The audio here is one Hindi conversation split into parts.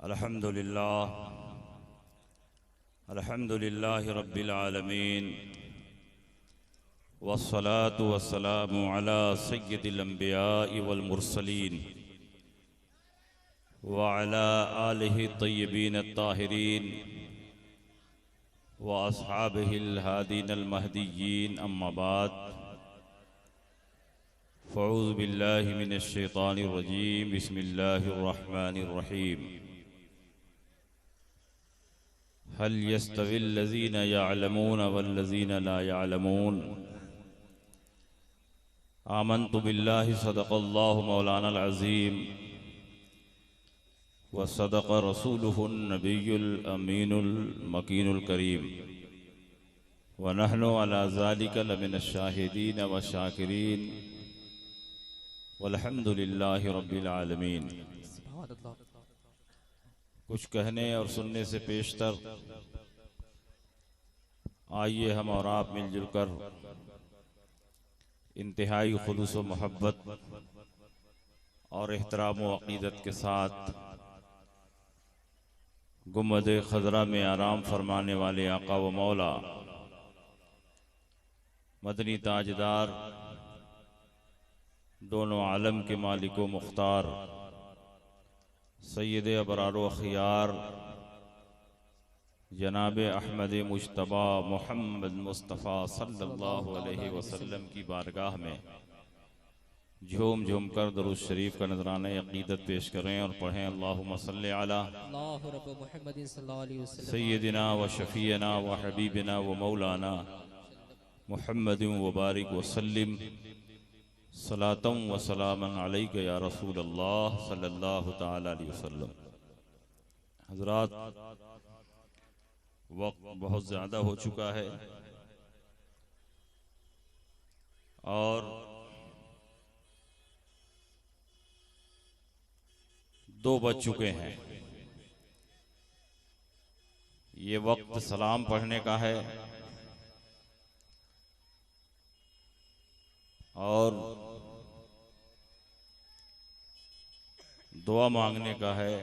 अल्हम्दुलिल्लाह रब्बिल आलमीन वस्सलातु वस्सलामु अला सय्यिदिल अंबिया'i वल मुरसलीन व अला आलिहि तय्यबीन अत्ताहिरीन व अस्हाबिहिल हादीनल महदिय्यीन अम्मा बाद फ़अऊज़ु बिल्लाहि मिनश शैतानिर रजीम बिस्मिल्लाहिर रहमानिर रहीम हल यस्तविल लज़ीना यअलमून वल्लज़ीना ला यअलमून आमन्तु बिल्लाहि सदक़ल्लाहु मौलानल अज़ीम व सदक़ रसूलुहुन नबियुल अमीनुल मकीनुल करीम व नहनु अला ज़ालिका लमिनश शाहिदीन व शाकिरीन वल्हम्दुलिल्लाहि रब्बिल आलमीन। कुछ कहने और सुनने से पेशतर आइए हम और आप मिलजुल कर इंतहाई खुलूस व मोहब्बत और एहतराम व अक़ीदत के साथ गुम्बद खज़रा में आराम फरमाने वाले आका व मौला मदनी ताजदार दोनों आलम के मालिक व मुख्तार सैयद अबरार व खियार जनाब अहमद मुज्तबा मोहम्मद मुस्तफ़ा सल्लल्लाहु अलैहि वसल्लम की बारगाह में झूम झूम कर दरूद शरीफ का नजराना अक़ीदत पेश करें और पढ़ें अल्लाहुम्मा सल्लि अला सय्यदिना व शफ़ीना व हबीबिना व मौलाना मुहम्मदिन व बारिक व सल्लिम सलातम व सलामन अलैका या रसूल अल्लाह सल्लल्लाहु ताला अलैहि वसल्लम। हज़रात, वक्त बहुत ज़्यादा हो चुका है और 2 बज चुके हैं। ये वक्त सलाम पढ़ने का है और दुआ मांगने का है।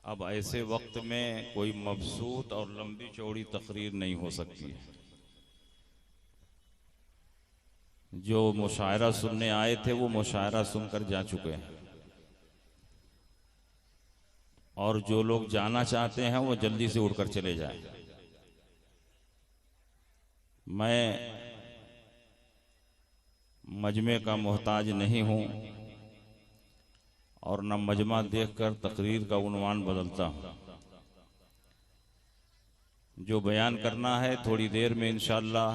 अब ऐसे वक्त में कोई मबसूत और लंबी चौड़ी तकरीर नहीं हो सकती है। जो मुशायरा सुनने आए थे वो मुशायरा सुनकर जा चुके हैं और जो लोग जाना चाहते हैं वो जल्दी से उड़कर चले जाएं। मैं मजमे का मोहताज नहीं हूं और न मजमा देखकर तकरीर का उन्वान बदलता हूं। जो बयान करना है थोड़ी देर में इंशाअल्लाह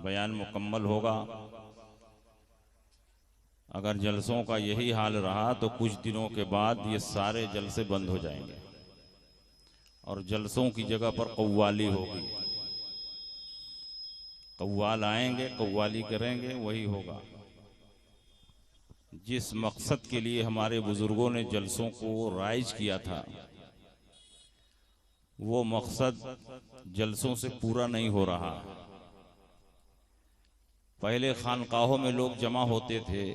बयान मुकम्मल होगा। अगर जलसों का यही हाल रहा तो कुछ दिनों के बाद ये सारे जलसे बंद हो जाएंगे और जलसों की जगह पर कव्वाली होगी। कव्वाल आएंगे, कव्वाली करेंगे, वही होगा। जिस मकसद के लिए हमारे बुजुर्गों ने जलसों को राइज किया था वो मकसद जलसों से पूरा नहीं हो रहा। पहले खानकाहों में लोग जमा होते थे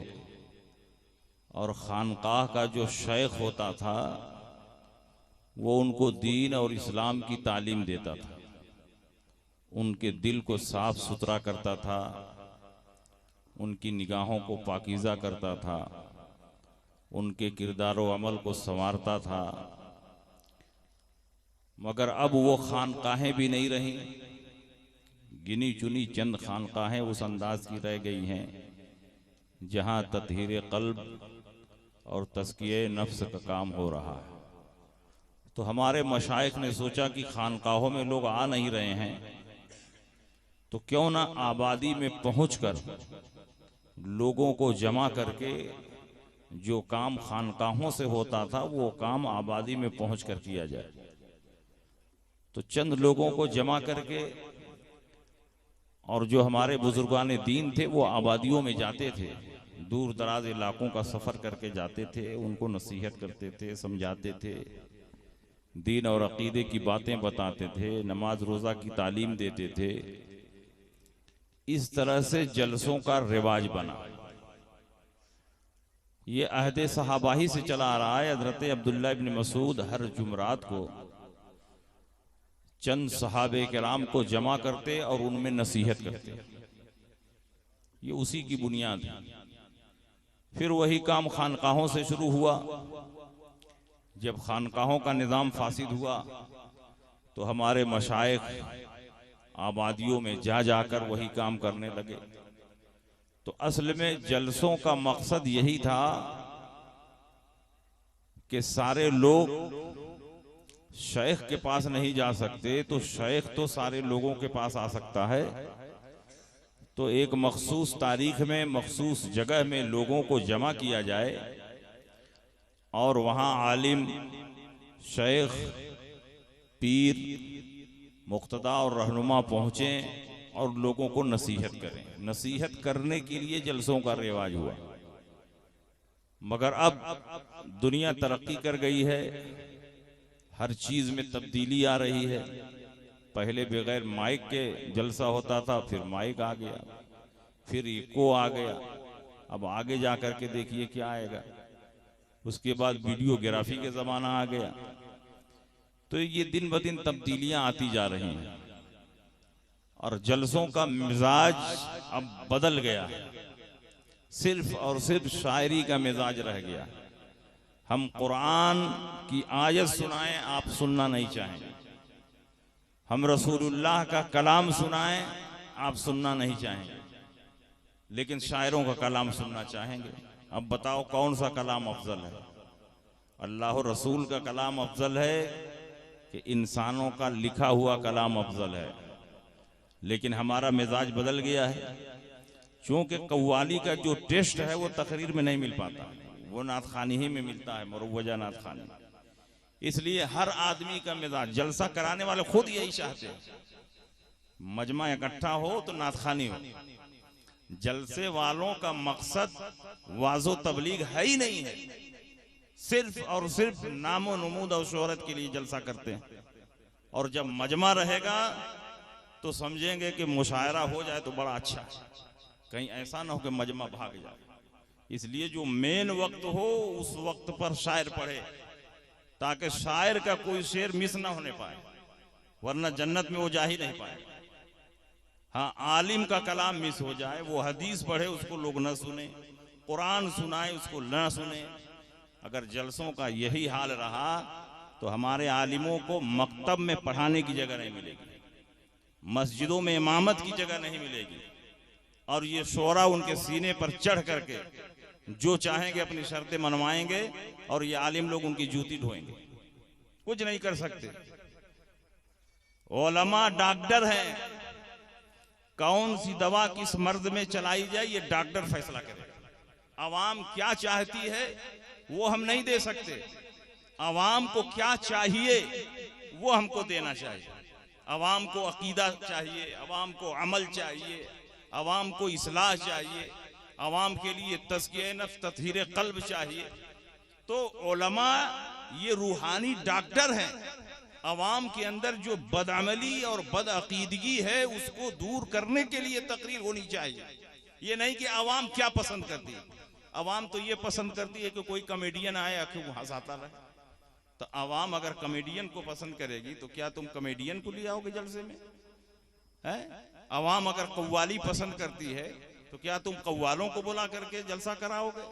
और खानकाह का जो शेख होता था वो उनको दीन और इस्लाम की तालीम देता था, उनके दिल को साफ सुथरा करता था, उनकी निगाहों को पाकीज़ा करता था, उनके किरदार व अमल को संवारता था। मगर अब वो खानकाहें भी नहीं रहीं। गिनी चुनी चंद खानकाहें उस अंदाज की रह गई हैं जहां तत्हीर क़ल्ब और तज़किये नफ्स का काम हो रहा है। तो हमारे मशाइख ने सोचा कि खानकाहों में लोग आ नहीं रहे हैं तो क्यों ना आबादी में पहुंचकर लोगों को जमा करके जो काम खानकाहों से होता था वो काम आबादी में पहुंचकर किया जाए। तो चंद लोगों को जमा करके और जो हमारे बुजुर्गान दीन थे वो आबादियों में जाते थे, दूर दराज इलाकों का सफ़र करके जाते थे, उनको नसीहत करते थे, समझाते थे, दीन और अकीदे की बातें बताते थे, नमाज रोज़ा की तालीम देते थे। इस तरह से जलसों का रिवाज बना। ये अहद सहाबाही से चला आ रहा है। हजरत अब्दुल्ला इब्न मसूद हर जुमरात को चंद सहाबे किराम को जमा करते और उनमें नसीहत करते। ये उसी की बुनियाद है। फिर वही काम खानकाहों से शुरू हुआ। जब खानकाहों का निज़ाम फासिद हुआ तो हमारे मशाइख आबादियों में जा जाकर वही काम करने लगे। तो असल में जलसों का मकसद यही था कि सारे लोग शेख के पास नहीं जा सकते, तो शेख तो सारे लोगों के पास आ सकता है। तो एक मखसूस तारीख में, मखसूस जगह में लोगों को जमा किया जाए और वहाँ आलिम, शेख, पीर, मुक्तदा और रहनुमा पहुँचें और लोगों को नसीहत करें। नसीहत करने के लिए जलसों का रिवाज हुआ। मगर अब दुनिया तरक्की कर गई है, हर चीज़ में तब्दीली आ रही है। पहले बगैर माइक के जलसा होता था, फिर माइक आ गया, फिर इको आ गया, अब आगे जा कर के देखिए क्या आएगा। उसके बाद वीडियोग्राफी के ज़माना आ गया। तो ये दिन ब दिन तब्दीलियां आती जा रही हैं और जलसों का मिजाज अब बदल गया है। सिर्फ और सिर्फ शायरी का मिजाज रह गया। हम कुरान की आयत सुनाएं, आप सुनना नहीं चाहेंगे। हम रसूलुल्लाह का कलाम सुनाएं, आप सुनना नहीं चाहेंगे, लेकिन शायरों का कलाम सुनना चाहेंगे। अब बताओ कौन सा कलाम अफजल है? अल्लाह रसूल का कलाम अफजल है कि इंसानों का लिखा हुआ कलाम अफजल है? लेकिन हमारा मिजाज बदल गया है। क्योंकि कव्वाली का जो टेस्ट है वो तकरीर में नहीं मिल पाता, वो नात खानी ही में मिलता है, मुरव्वजा नात खानी। इसलिए हर आदमी का मिजाज, जलसा कराने वाले खुद यही चाहते हैं, मजमा इकट्ठा हो तो नात खानी हो। जलसे वालों का मकसद वाजो तबलीग है ही नहीं है, सिर्फ और सिर्फ नामो नमूद और शोहरत के लिए जलसा करते हैं। और जब मजमा रहेगा तो समझेंगे कि मुशायरा हो जाए तो बड़ा अच्छा है, कहीं ऐसा ना हो कि मजमा भाग जाए। इसलिए जो मेन वक्त हो उस वक्त पर शायर पढ़े, ताकि शायर का कोई शेर मिस ना होने पाए, वरना जन्नत में वो जा ही नहीं पाए। हाँ, आलिम का कलाम मिस हो जाए, वो हदीस पढ़े उसको लोग न सुने, कुरान सुनाए उसको न सुने। अगर जलसों का यही हाल रहा तो हमारे आलिमों को मकतब में पढ़ाने की जगह नहीं मिलेगी, मस्जिदों में इमामत की जगह नहीं मिलेगी, और ये शोरा उनके सीने पर चढ़ करके जो चाहेंगे अपनी शर्तें मनवाएंगे और ये आलिम लोग उनकी जूती ढोएंगे। कुछ नहीं कर सकते। उलमा डॉक्टर हैं, कौन सी दवा किस मर्द में चलाई जाए ये डॉक्टर फैसला करेगा। अवाम क्या चाहती है वो हम नहीं दे सकते। अवाम को क्या चाहिए वो हमको देना चाहिए। अवाम को अकीदा चाहिए, अवाम को अमल चाहिए, अवाम को इस्लाह चाहिए, अवाम के लिए तज़किया नफ्स, तत्हीर क़ल्ब चाहिए। तो उलमा ये रूहानी डॉक्टर हैं। अवाम के अंदर जो बदअमली और बदअकीदगी है उसको दूर करने के लिए तकरीर होनी चाहिए। ये नहीं कि अवाम क्या पसंद करती है। अवाम तो ये पसंद करती है कि कोई कॉमेडियन आए आके वो हंसाता रहे। तो अवाम अगर कॉमेडियन को पसंद करेगी तो क्या तुम कॉमेडियन को ले आओगे जलसे में? है? अवाम अगर कव्वाली पसंद करती है तो क्या तुम कव्वालों को बुला करके जलसा कराओगे?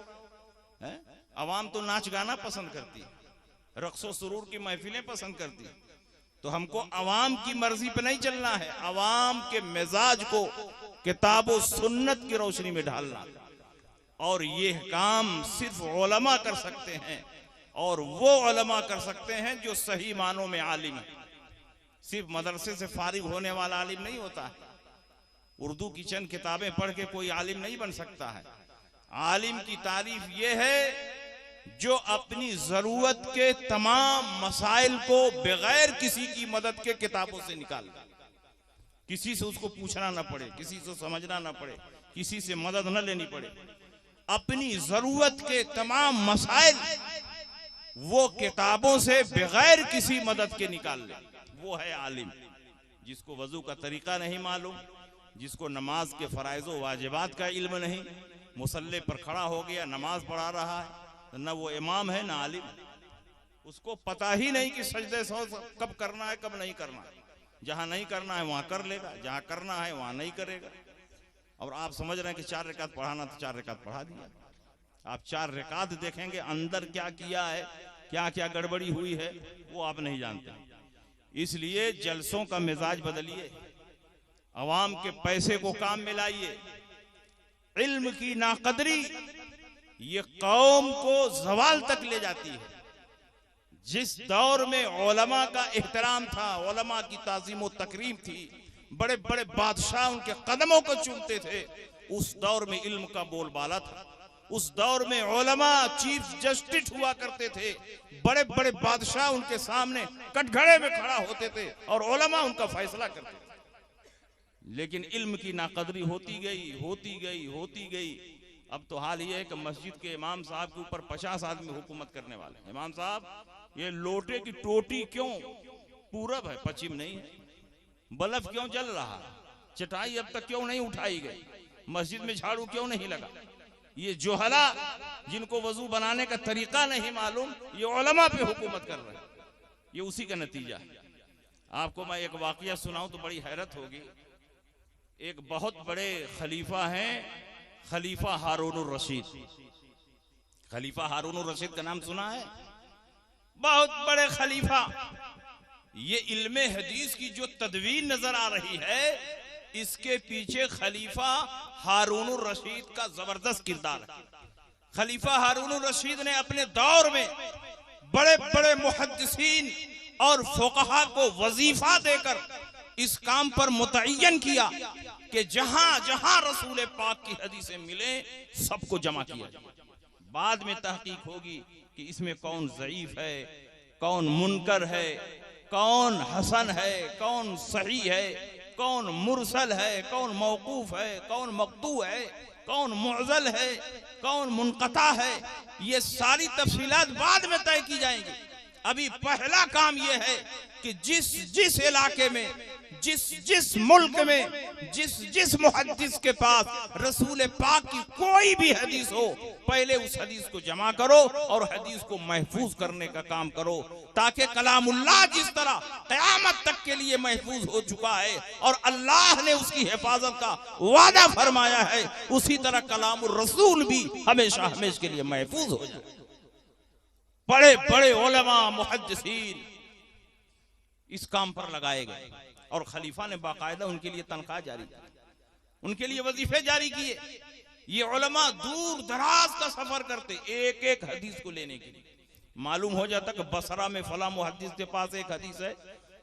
है? अवाम तो नाच गाना पसंद करती है, रक्सो सुरूर की महफिलें पसंद करती है। तो हमको अवाम की मर्जी पे नहीं चलना है, अवाम के मिजाज को किताब और सुन्नत की रोशनी में ढालना। और ये काम सिर्फ उलमा कर सकते हैं, और वो उलमा कर सकते हैं जो सही मानों में आलिम है। सिर्फ मदरसे से फारिग होने वाला आलिम नहीं होता है। उर्दू की चंद किताबें पढ़ के कोई आलिम नहीं बन सकता है। आलिम की तारीफ ये है जो अपनी जरूरत के तमाम मसाइल को बगैर किसी की मदद के किताबों से निकाल, किसी से उसको पूछना ना पड़े, किसी से समझना ना पड़े, किसी से मदद न लेनी पड़े। अपनी जरूरत के तमाम मसाइल वो किताबों से बगैर किसी मदद के निकाल ले, वो है आलिम। जिसको वजू का तरीका नहीं मालूम, जिसको नमाज के फराइज़ व वाजिबात का इल्म नहीं, मुसल्ले पर खड़ा हो गया, नमाज पढ़ा रहा है, तो न वो इमाम है ना आलिम, उसको पता ही नहीं कि सजदे सौ कब करना है कब नहीं करना है। जहां नहीं करना है वहां कर लेगा, जहां करना है वहां नहीं करेगा। और आप समझ रहे हैं कि 4 रकात पढ़ाना तो 4 रकात पढ़ा दिया। आप 4 रकात देखेंगे अंदर क्या किया है, क्या क्या गड़बड़ी हुई है, वो आप नहीं जानते। इसलिए जलसों का मिजाज बदलिए, अवाम के पैसे को काम में लाइए। इल्म की नाकदरी ये कौम को जवाल तक ले जाती है। जिस दौर में उलमा का एहतराम था, उलमा की ताज़ीम व तकरीम थी, बड़े बड़े बादशाह उनके कदमों को चूमते थे, उस दौर में इल्म का बोलबाला था। उस दौर में उलमा चीफ जस्टिस हुआ करते थे, बड़े बड़े बादशाह उनके सामने कटघरे में खड़ा होते थे और उलमा उनका फैसला करते थे। लेकिन इल्म की नाकदरी होती गई होती गई होती गई। अब तो हाल ये है कि मस्जिद के इमाम साहब के ऊपर 50 आदमी हुकूमत करने वाले। इमाम साहब, ये लोटे की टोटी क्यों पूरब है, पश्चिम नहीं है? बल्ब क्यों जल रहा? चटाई अब तक क्यों नहीं उठाई गई? मस्जिद में झाड़ू क्यों नहीं लगा? ये जोहला जिनको वजू बनाने का तरीका नहीं मालूम, ये उलमा पे हुकूमत कर रहे हैं। ये उसी का नतीजा है। आपको मैं एक वाकया सुनाऊं तो बड़ी हैरत होगी। एक बहुत बड़े खलीफा हैं, खलीफा हारून रशीद। खलीफा हारून रशीद का नाम सुना है? बहुत बड़े खलीफा। ये इल्मे हदीस की जो तदवीन नजर आ रही है, इसके पीछे खलीफा हारून रशीद का जबरदस्त किरदार है। खलीफा हारून रशीद ने अपने दौर में बड़े बड़े मुहद्दिसीन और फुक़हा को वजीफा देकर इस काम पर मुतय्यन किया कि जहां जहां रसूल पाक की हदीसें मिले सबको जमा किया जाए। बाद में तहकीक होगी कि इसमें कौन ज़ईफ है, कौन मुनकर है, कौन हसन है, कौन सही है, कौन मुरसल है, कौन मौकूफ है, कौन मक़तू है, कौन मुअज़ल है, कौन मुनक़ता है। ये सारी तफसीलात बाद में तय की जाएंगी। अभी पहला काम यह है कि जिस जिस इलाके में, जिस मुल्क में, जिस मुहद्दिस के पास रसूल पाक की कोई भी हदीस हो, पहले उस हदीस को जमा करो और हदीस को महफूज करने का काम करो, ताकि कलामुल्लाह जिस तरह क़यामत तक के लिए महफूज हो चुका है और अल्लाह ने उसकी हिफाजत का वादा फरमाया है, उसी तरह कलामुर रसूल भी हमेशा हमेशा के लिए महफूज हो जाए। बड़े बड़े उलमा मुहद्दिसीन इस काम पर लगाए गए और खलीफा ने बाकायदा उनके लिए तनख्वाह जारी की, उनके लिए वजीफे जारी किए। ये उलमा दूर दराज का सफर करते एक एक हदीस को लेने के लिए। मालूम हो जाता कि बसरा में फला मुहद्दिस के पास एक हदीस है,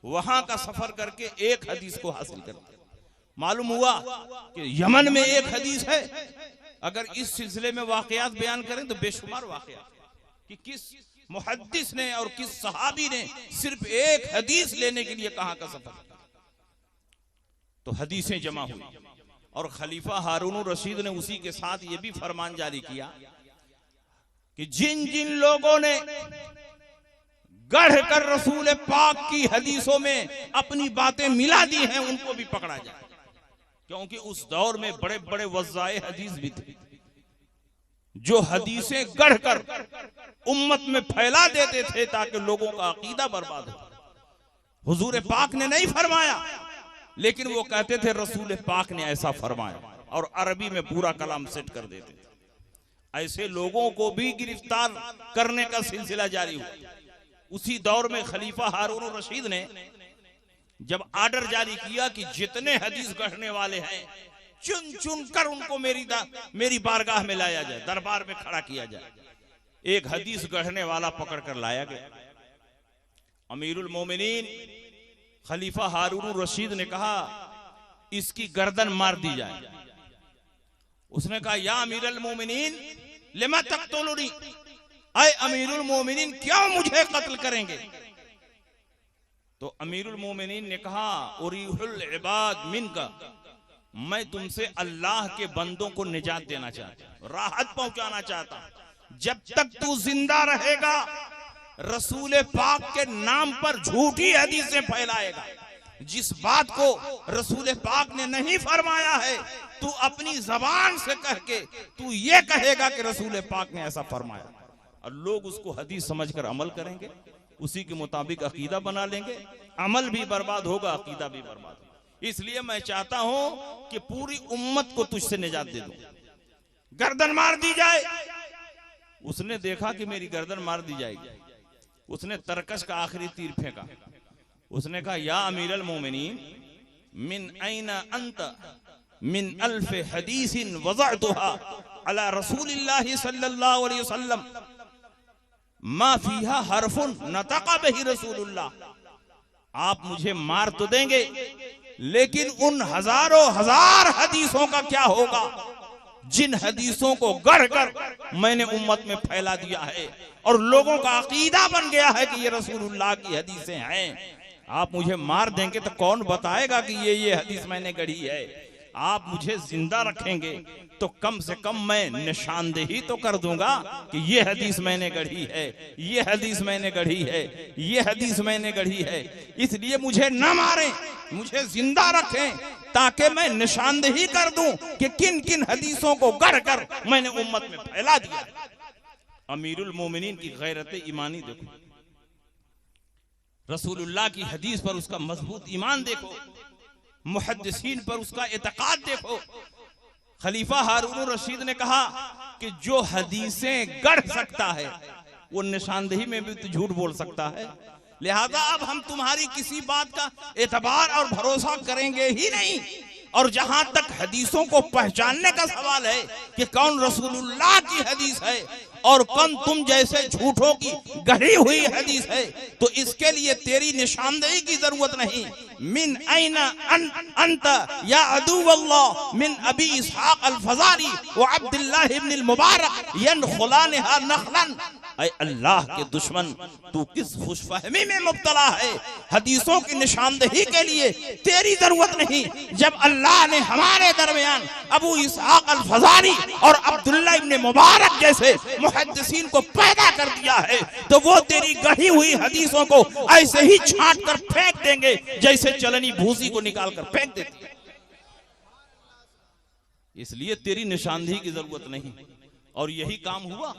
वहां का सफर करके एक हदीस को हासिल करते। मालूम हुआ कि यमन में एक हदीस है। अगर इस सिलसिले में वाकयात बयान करें तो बेशुमार वाकयात कि किस मुहद्दिस ने और किस सहाबी ने सिर्फ एक हदीस लेने के लिए कहां का सफर। तो हदीसें जमा हुई और खलीफा हारून रशीद ने उसी के साथ ये भी फरमान जारी किया कि जिन जिन लोगों ने गढ़ कर रसूल पाक की हदीसों में अपनी बातें मिला दी हैं उनको भी पकड़ा जाए, क्योंकि उस दौर में बड़े बड़े वज़ाए हदीस भी थे जो हदीसें गढ़ कर उम्मत में फैला देते थे ताकि लोगों का अकीदा बर्बाद हो। हुजूर पाक ने नहीं फरमाया, लेकिन वो कहते थे रसूल पाक ने ऐसा फरमाया और अरबी में पूरा कलाम सेट कर देते थे। ऐसे लोगों को भी गिरफ्तार करने का सिलसिला जारी हुआ। उसी दौर में खलीफा हारून रशीद ने जब आर्डर जारी किया कि जितने हदीस गढ़ने वाले हैं चुन चुन कर उनको मेरी बारगाह में लाया जाए, दरबार में खड़ा किया जाए। एक हदीस गढ़ने वाला पकड़ कर लाया गया। अमीरुल मोमिनीन खलीफा हारून रशीद ने कहा इसकी गर्दन मार दी जाए। उसने कहा या अमीरुल मोमिनीन लिमा तक़तुलूनी, ऐ अमीरुल मोमिनीन क्यों मुझे कत्ल करेंगे? तो अमीरुल मोमिनीन ने कहा उरीहुल इबाद मिनका, मैं तुमसे अल्लाह के बंदों को निजात देना चाहता हूं, राहत पहुंचाना चाहता हूं। जब तक तू जिंदा रहेगा रसूल पाक के नाम पर झूठी हदीसें फैलाएगा, जिस बात को रसूल पाक ने नहीं फरमाया है तू अपनी जबान से कह के तू ये कहेगा कि रसूल पाक ने ऐसा फरमाया, और लोग उसको हदीस समझकर अमल करेंगे, उसी के मुताबिक अकीदा बना लेंगे, अमल भी बर्बाद होगा, अकीदा भी बर्बाद होगा। इसलिए मैं चाहता हूं कि पूरी उम्मत को तुझसे निजात दे दूं। गर्दन मार दी जाए, उसने देखा कि मेरी गर्दन मार दी जाएगी, उसने तरकश का आखिरी तीर फेंका, उसने कहा या अमीरुल मोमिनीन मिन ऐना अंत मिन अल्फ हदीसिन वज़अतुहा अला रसूलिल्लाह सल्लल्लाहु अलैहि वसल्लम मा फीहा हरफुन नतक़ा बिही रसूलुल्लाह। आप मुझे मार तो देंगे, लेकिन उन हजारों हजार हदीसों का क्या होगा जिन हदीसों को गढ़ कर मैंने उम्मत में फैला दिया है और लोगों का अकीदा बन गया है कि ये रसूलुल्लाह की हदीसें हैं। आप मुझे मार देंगे तो कौन बताएगा कि ये हदीस मैंने गढ़ी है। आप मुझे जिंदा रखेंगे तो कम से कम मैं निशानदेही तो कर दूंगा कि ये हदीस मैंने गढ़ी है, ये हदीस मैंने गढ़ी है, ये हदीस मैंने गढ़ी है। इसलिए मुझे न मारें, मुझे जिंदा रखें ताकि मैं निशानदेही कर दूं कि किन किन हदीसों को गढ़ कर मैंने उम्मत में फैला दिया। अमीरुल मोमिनीन की गैरत ईमानी देखो, रसूलुल्लाह की हदीस पर उसका मजबूत ईमान देखो, मुहद्दिसीन पर उसका एतकाद देखो। खलीफा हारून रशीद ने कहा कि जो हदीसें गढ़ सकता है वो निशानदेही में भी तो झूठ बोल सकता है, लिहाजा अब हम तुम्हारी किसी बात का एतबार और भरोसा करेंगे ही नहीं। और जहां तक हदीसों को पहचानने का सवाल है कि कौन रसूलुल्लाह की हदीस है और कौन तुम जैसे झूठों की गढ़ी हुई हदीस है, तो इसके लिए तेरी निशानदेही की जरूरत नहीं। मिन ऐना अंत या अदुवल्लाह मिन अबी इसहाक अल-फज़ारी व अब्दुल्लाह इब्न अल-मुबारक यनखुलानहा नखलन। ऐ अल्लाह के दुश्मन, तू किस खुशफहमी में मुब्तला है। हदीसों की निशानदेही के लिए तेरी जरूरत नहीं। जब अल्लाह ने हमारे दरमियान अबू इसहाक अल-फज़ारी और अब्दुल्लाह इब्न मुबारक जैसे मुहद्दिसीन को पैदा कर दिया है तो वो तेरी गढ़ी हुई हदीसों को ऐसे ही छांट कर फेंक देंगे जैसे चलनी भूसी को निकाल कर फेंक देती है। इसलिए तेरी निशानदेही की जरूरत नहीं। और यही काम हुआ।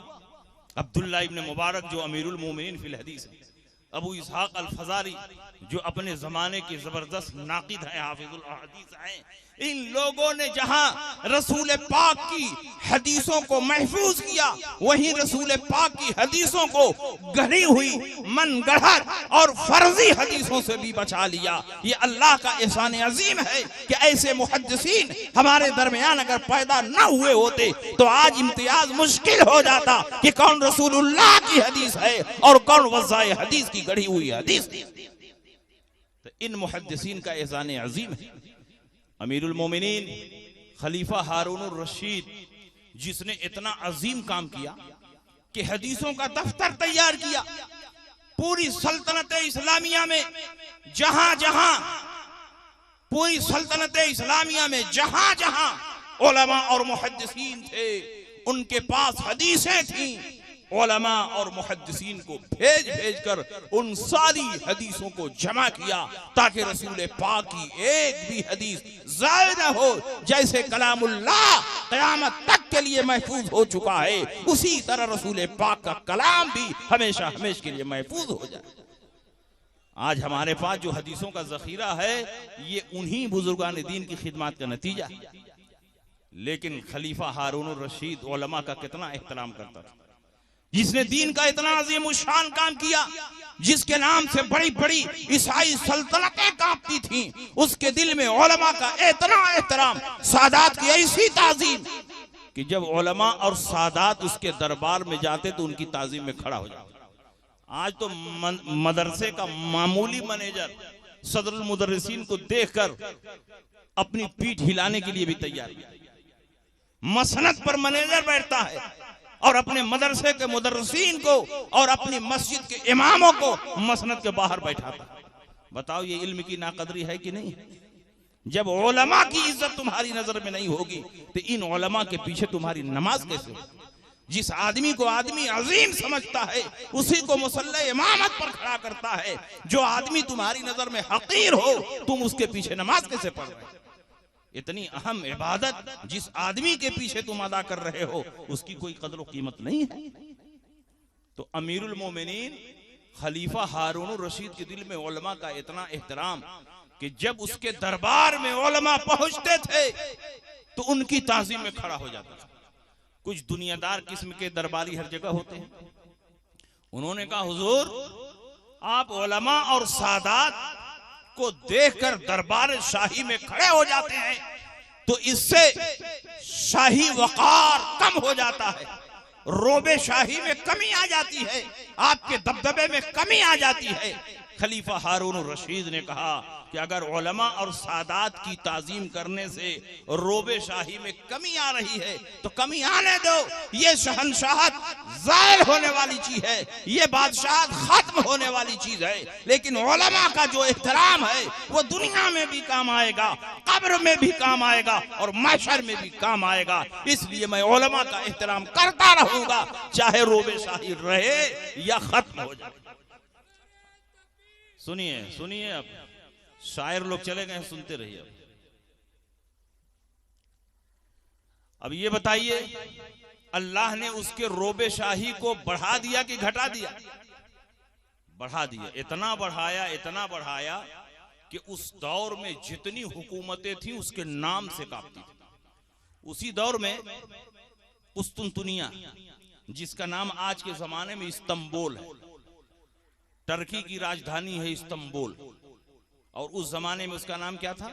अब्दुल्लाह इब्न मुबारक जो अमीरुल मोमिनीन फिल हदीस है, अबू इसहाक अल-फज़ारी जो अपने जमाने के जबरदस्त नाकिद है, हाफिजुल अहदीस हैं, इन लोगों ने जहां रसूल पाक की हदीसों को महफूज किया वहीं रसूल पाक की हदीसों को गढ़ी हुई मनगढ़ंत और फर्जी हदीसों से भी बचा लिया। ये अल्लाह का एहसान अजीम है कि ऐसे मुहद्दिसीन हमारे दरमियान अगर पैदा न हुए होते तो आज इम्तियाज मुश्किल हो जाता कि कौन रसूलुल्लाह की हदीस है और कौन वज़ाए हदीस की गढ़ी हुई हदीस। तो इन मुहद्दिसीन का एहसान अजीम है। अमीरुल मोमिनीन खलीफा हारून रशीद जिसने इतना अजीम काम किया कि हदीसों का दफ्तर तैयार किया, पूरी सल्तनत इस्लामिया में जहां जहां पूरी सल्तनत इस्लामिया में जहां जहां उलमा और मुहद्दिसीन थे उनके पास हदीसें थीं। उलमा और मुहद्दिसीन को भेज भेज कर उन सारी हदीसों को जमा किया ताकि रसूल पाक की एक भी हदीस ज़ाया न हो। जैसे कलामुल्लाह क़यामत तक के लिए महफूज हो चुका है, उसी तरह रसूल पाक का कलाम भी हमेशा हमेशा के लिए महफूज हो जाए। आज हमारे पास जो हदीसों का जखीरा है ये उन्हीं बुजुर्गान दीन की खिदमत का नतीजा। लेकिन खलीफा हारून रशीद उलमा का कितना एहतराम करता था, जिसने दीन का इतना अजीम शान काम किया, जिसके नाम से बड़ी बड़ी ईसाई सल्तनतें कांपती थीं, उसके दिल में उलमा का इतना एहतराम, सादात की ऐसी ताजीम कि जब उलमा और सादात उसके दरबार में जाते तो उनकी ताजीम में खड़ा हो जाता। आज तो मदरसे का मामूली मैनेजर सदरुल मुदर्रिसीन को देखकर अपनी पीठ हिलाने के लिए भी तैयार है। मसनद पर मैनेजर बैठता है और अपने मदरसे के मुदर्रिसीन को और अपनी मस्जिद के इमामों को मसनद के बाहर बैठाता। बताओ ये इल्म की नाकदरी है कि नहीं? जब उलमा की इज्जत तुम्हारी नजर में नहीं होगी तो इन उलमा के पीछे तुम्हारी नमाज कैसे होगी? जिस आदमी को आदमी अजीम समझता है उसी को मुसल्ले इमामत पर खड़ा करता है। जो आदमी तुम्हारी नजर में हकीर हो तुम उसके पीछे नमाज कैसे पढ़ रहे हो? इतनी अहम इबादत जिस आदमी के पीछे तुम अदा कर रहे हो उसकी कोई कदर व कीमत नहीं है। तो अमीरुल मोमिनीन खलीफा हारून रशीद के दिल में उलमा का इतना एहतराम कि जब उसके दरबार में उलमा पहुंचते थे तो उनकी ताज़ीम में खड़ा हो जाता था। कुछ दुनियादार किस्म के दरबारी हर जगह होते हैं। उन्होंने कहा हुजूर आप उलमा और सादात को देखकर दरबार शाही में खड़े हो जाते हैं तो इससे शाही वकार कम हो जाता है, रोबे शाही में कमी आ जाती है, आपके दबदबे में कमी आ जाती है। खलीफा हारून रशीद ने कहा कि अगर उलमा और सादात की ताजीम करने से रोबे शाही में कमी आ रही है तो कमी आने दो। ये शहनशाहत ज़ायल होने वाली चीज है, ये बादशाहत खत्म होने वाली चीज है, लेकिन उलमा का जो एहतराम है वो दुनिया में भी काम आएगा, कब्र में भी काम आएगा और महशर में भी काम आएगा। इसलिए मैं उलमा का एहतराम करता रहूंगा चाहे रोबे शाही रहे या खत्म हो जाए। सुनिए सुनिए, अब शायर लोग चले गए, सुनते रहिए। अब ये बताइए अल्लाह ने उसके रोबे शाही को बढ़ा दिया कि घटा दिया? बढ़ा दिया। इतना बढ़ाया कि उस दौर में जितनी हुकूमतें थी उसके नाम से कांपती थी। उसी दौर में कुस्तुनतुनिया, जिसका नाम आज के जमाने में इस्तांबुल है, टर्की की राजधानी है इस्तांबुल, और उस जमाने में उसका नाम क्या था?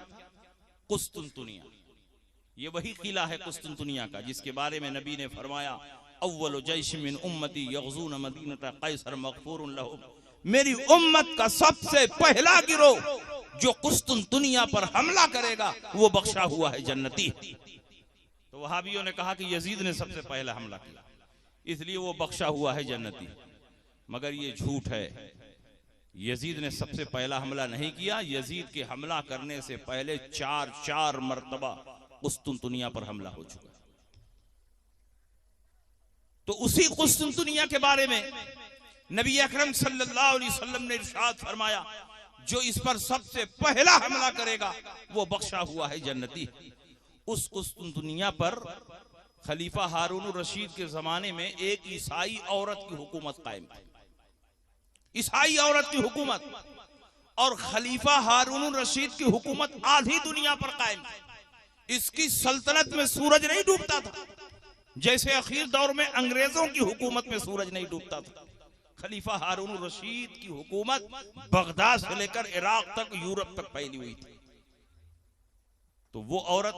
कुस्तुनतुनिया। ये वही किला है कुस्तुनतुनिया का जिसके बारे में नबी ने फरमाया अव्वल जैश मिन उम्मती यग़ज़ून मदीनत कैसर मग़फ़ूरुन लहुम, मेरी उम्मत का सबसे पहला गिरोह जो कुस्तुनतुनिया पर हमला करेगा वो बख्शा हुआ है जन्नती। तो वहाबियों ने कहा कि यजीद ने सबसे पहला हमला किया इसलिए वो बख्शा हुआ है जन्नती, मगर ये झूठ है। यजीद ने सबसे पहला हमला नहीं किया। यजीद के हमला करने से पहले चार मर्तबा कुस्तुनतुनिया पर हमला हो चुका। तो उसी कुस्तुनतुनिया के बारे में नबी अकरम सल्लल्लाहु अलैहि वसल्लम ने इरशाद फरमाया जो इस पर सबसे पहला हमला करेगा वो बख्शा हुआ है जन्नती। उस कुस्तुनतुनिया पर खलीफा हारून रशीद के जमाने में एक ईसाई औरत की हुकूमत कायम थी। ईसाई औरत की हुकूमत और खलीफा हारून रशीद की हुकूमत आधी दुनिया पर कायम थी। इसकी सल्तनत में सूरज नहीं डूबता था जैसे आखिर दौर में अंग्रेजों की हुकूमत में सूरज नहीं डूबता था। खलीफा हारून रशीद की हुकूमत बगदाद से लेकर इराक तक, यूरोप तक फैली हुई थी। तो वो औरत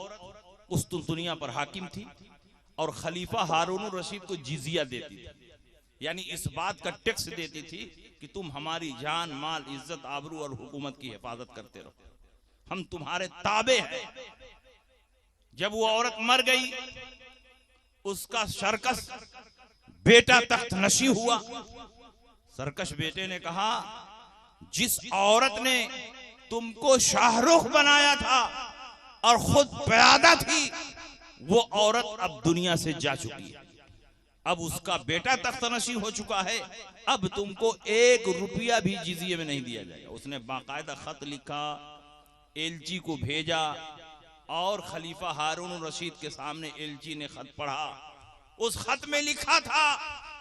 कुस्तुनतुनिया पर हाकिम थी और खलीफा हारून रशीद को जिजिया देती थी, यानी इस बात का टैक्स देती थी कि तुम हमारी जान माल इज्जत आबरू और हुकूमत की हिफाजत करते रहो, हम तुम्हारे ताबे हैं। जब वो औरत मर गई उसका सरकश बेटा तख्त नशी हुआ। सरकश बेटे ने कहा जिस औरत ने तुमको शाहरुख बनाया था और खुद प्यादा थी वो औरत अब दुनिया से जा चुकी है, अब उसका बेटा तख्त नशी हो चुका है, अब तुमको 1 रुपया भी जिजिये में नहीं दिया जाएगा। उसने बाकायदा खत लिखा, एलची को भेजा और खलीफा हारून रशीद के सामने एलची ने खत पढ़ा। उस खत में लिखा था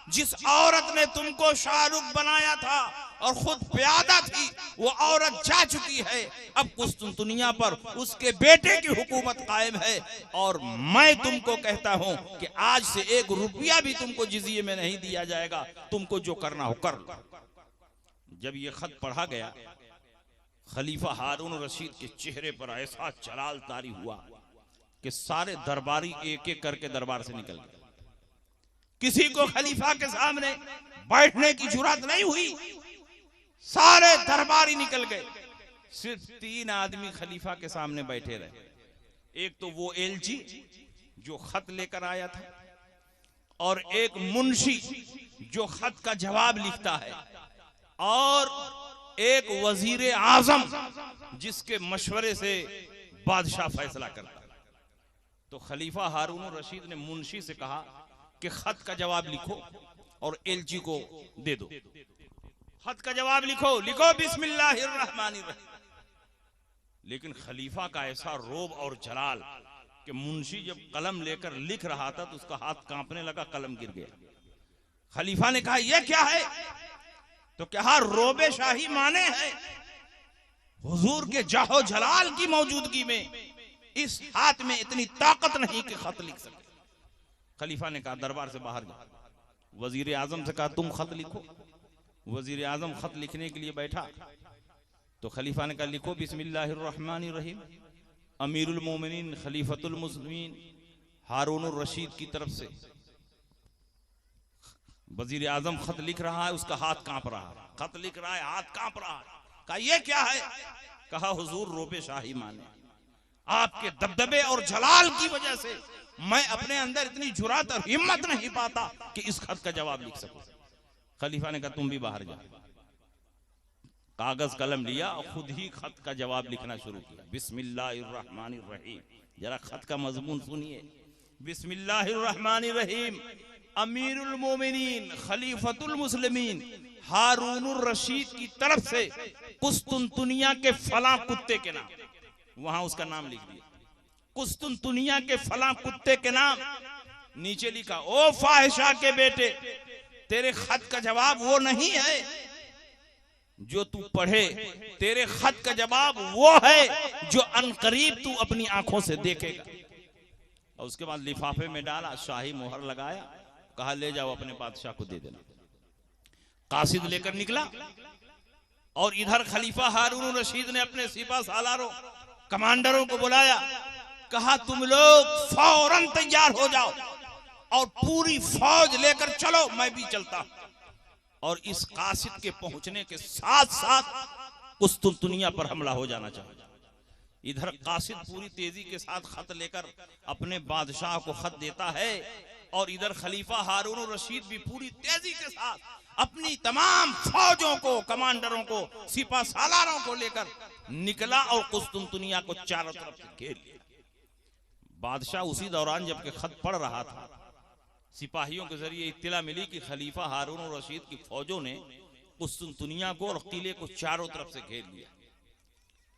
जिस औरत ने तुमको शाहरुख बनाया था और खुद प्यादा थी वो औरत जा चुकी है, अब कुस्तुनतुनिया पर उसके बेटे की हुकूमत कायम है और मैं तुमको कहता हूं कि आज से 1 रुपया भी तुमको जिजिये में नहीं दिया जाएगा, तुमको जो करना हो कर लो। जब ये खत पढ़ा गया खलीफा हारून रशीद के चेहरे पर ऐसा जलाल तारी हुआ कि सारे दरबारी एक एक करके दरबार से निकल गए। किसी को खलीफा के सामने बैठने की जुर्रत नहीं हुई, सारे दरबारी निकल गए। सिर्फ 3 आदमी खलीफा के सामने बैठे रहे। एक तो वो एलची जो खत लेकर आया था और एक मुंशी जो खत का जवाब लिखता है और एक वजीर आजम जिसके मशवरे से बादशाह फैसला करता है। तो खलीफा हारून रशीद ने मुंशी से कहा कि खत का जवाब लिखो और एलची को दे दो। खत का जवाब लिखो बिस्मिल्लाहिर्रहमानिर्रहीम। लेकिन खलीफा का ऐसा रोब और जलाल कि मुंशी जब कलम लेकर लिख रहा था तो उसका हाथ कांपने लगा, कलम गिर गया। खलीफा ने कहा यह क्या है? तो क्या रोबे शाही माने है हुजूर के जाहो जलाल की मौजूदगी में इस हाथ में इतनी ताकत नहीं कि खत लिख सके। खलीफा ने कहा दरबार से बाहर जाओ। वजीर आजम से कहा तुम खत लिखो। वजीर आजम खत लिखने के लिए बैठा तो खलीफा ने कहा लिखो बिस्मिल्लाहिर्रहमानिर्रहीम, अमीरुल मोमिनीन खलीफतुल मुस्लिमीन हारूनुर रशीद की तरफ से। वजीर आजम खत लिख रहा है, उसका हाथ कांप रहा है। खत लिख रहा है, हाथ कांप रहा है। कहा यह क्या है? कहा हुजूर रोबे शाही माने, आपके दबदबे और जलाल की वजह से मैं अपने अंदर इतनी जुरात और हिम्मत नहीं पाता कि इस खत का जवाब लिख सकूं। खलीफा ने कहा तुम भी बाहर जाओ। कागज कलम लिया और खुद ही खत का जवाब लिखना शुरू किया। बिस्मिल्लाहिर्रहमानिर्रहीम। जरा खत का मजमून सुनिए। बिस्मिल्लाहिर्रहमानिर्रहीम, अमीरुल मोमिनीन खलीफतुल मुस्लिमीन हारूनुर रशीद की तरफ से कुस्तुनतुनिया के फला कुत्ते के नाम। वहां उसका नाम लिख दिया, कुस्तुनतुनिया के फला कुत्ते के नाम। नीचे लिखा ओ फाहिशा के बेटे, तेरे खत का जवाब वो नहीं है जो तू पढ़े, तेरे खत का जवाब वो है जो अनकरीब तू अपनी आंखों से देखेगा। और उसके बाद लिफाफे में डाला, शाही मोहर लगाया, कहा ले जाओ अपने बादशाह को दे देना। कासिद लेकर निकला और इधर खलीफा हारून रशीद ने अपने सिपा सालारों कमांडरों को बुलाया, कहा तुम लोग फौरन तैयार हो जाओ और पूरी फौज लेकर चलो, मैं भी चलता। और इस कासिद के पहुंचने के साथ साथ कुस्तुनतुनिया पर हमला हो जाना चाहिए। इधर कासिद पूरी तेजी के साथ खत लेकर अपने बादशाह को खत देता है और इधर खलीफा हारून रशीद भी पूरी तेजी के साथ अपनी तमाम फौजों को, कमांडरों को, सिपा सालारों को लेकर निकला और कुस्तुनतुनिया को चारों तरफ से घेर लिया। बादशाह उसी दौरान जबकि खत पढ़ रहा था, सिपाहियों के जरिए इत्तला मिली कि खलीफा हारून रशीद की फौजों ने कुस्तुनतुनिया को और किले को चारों तरफ से घेर लिया।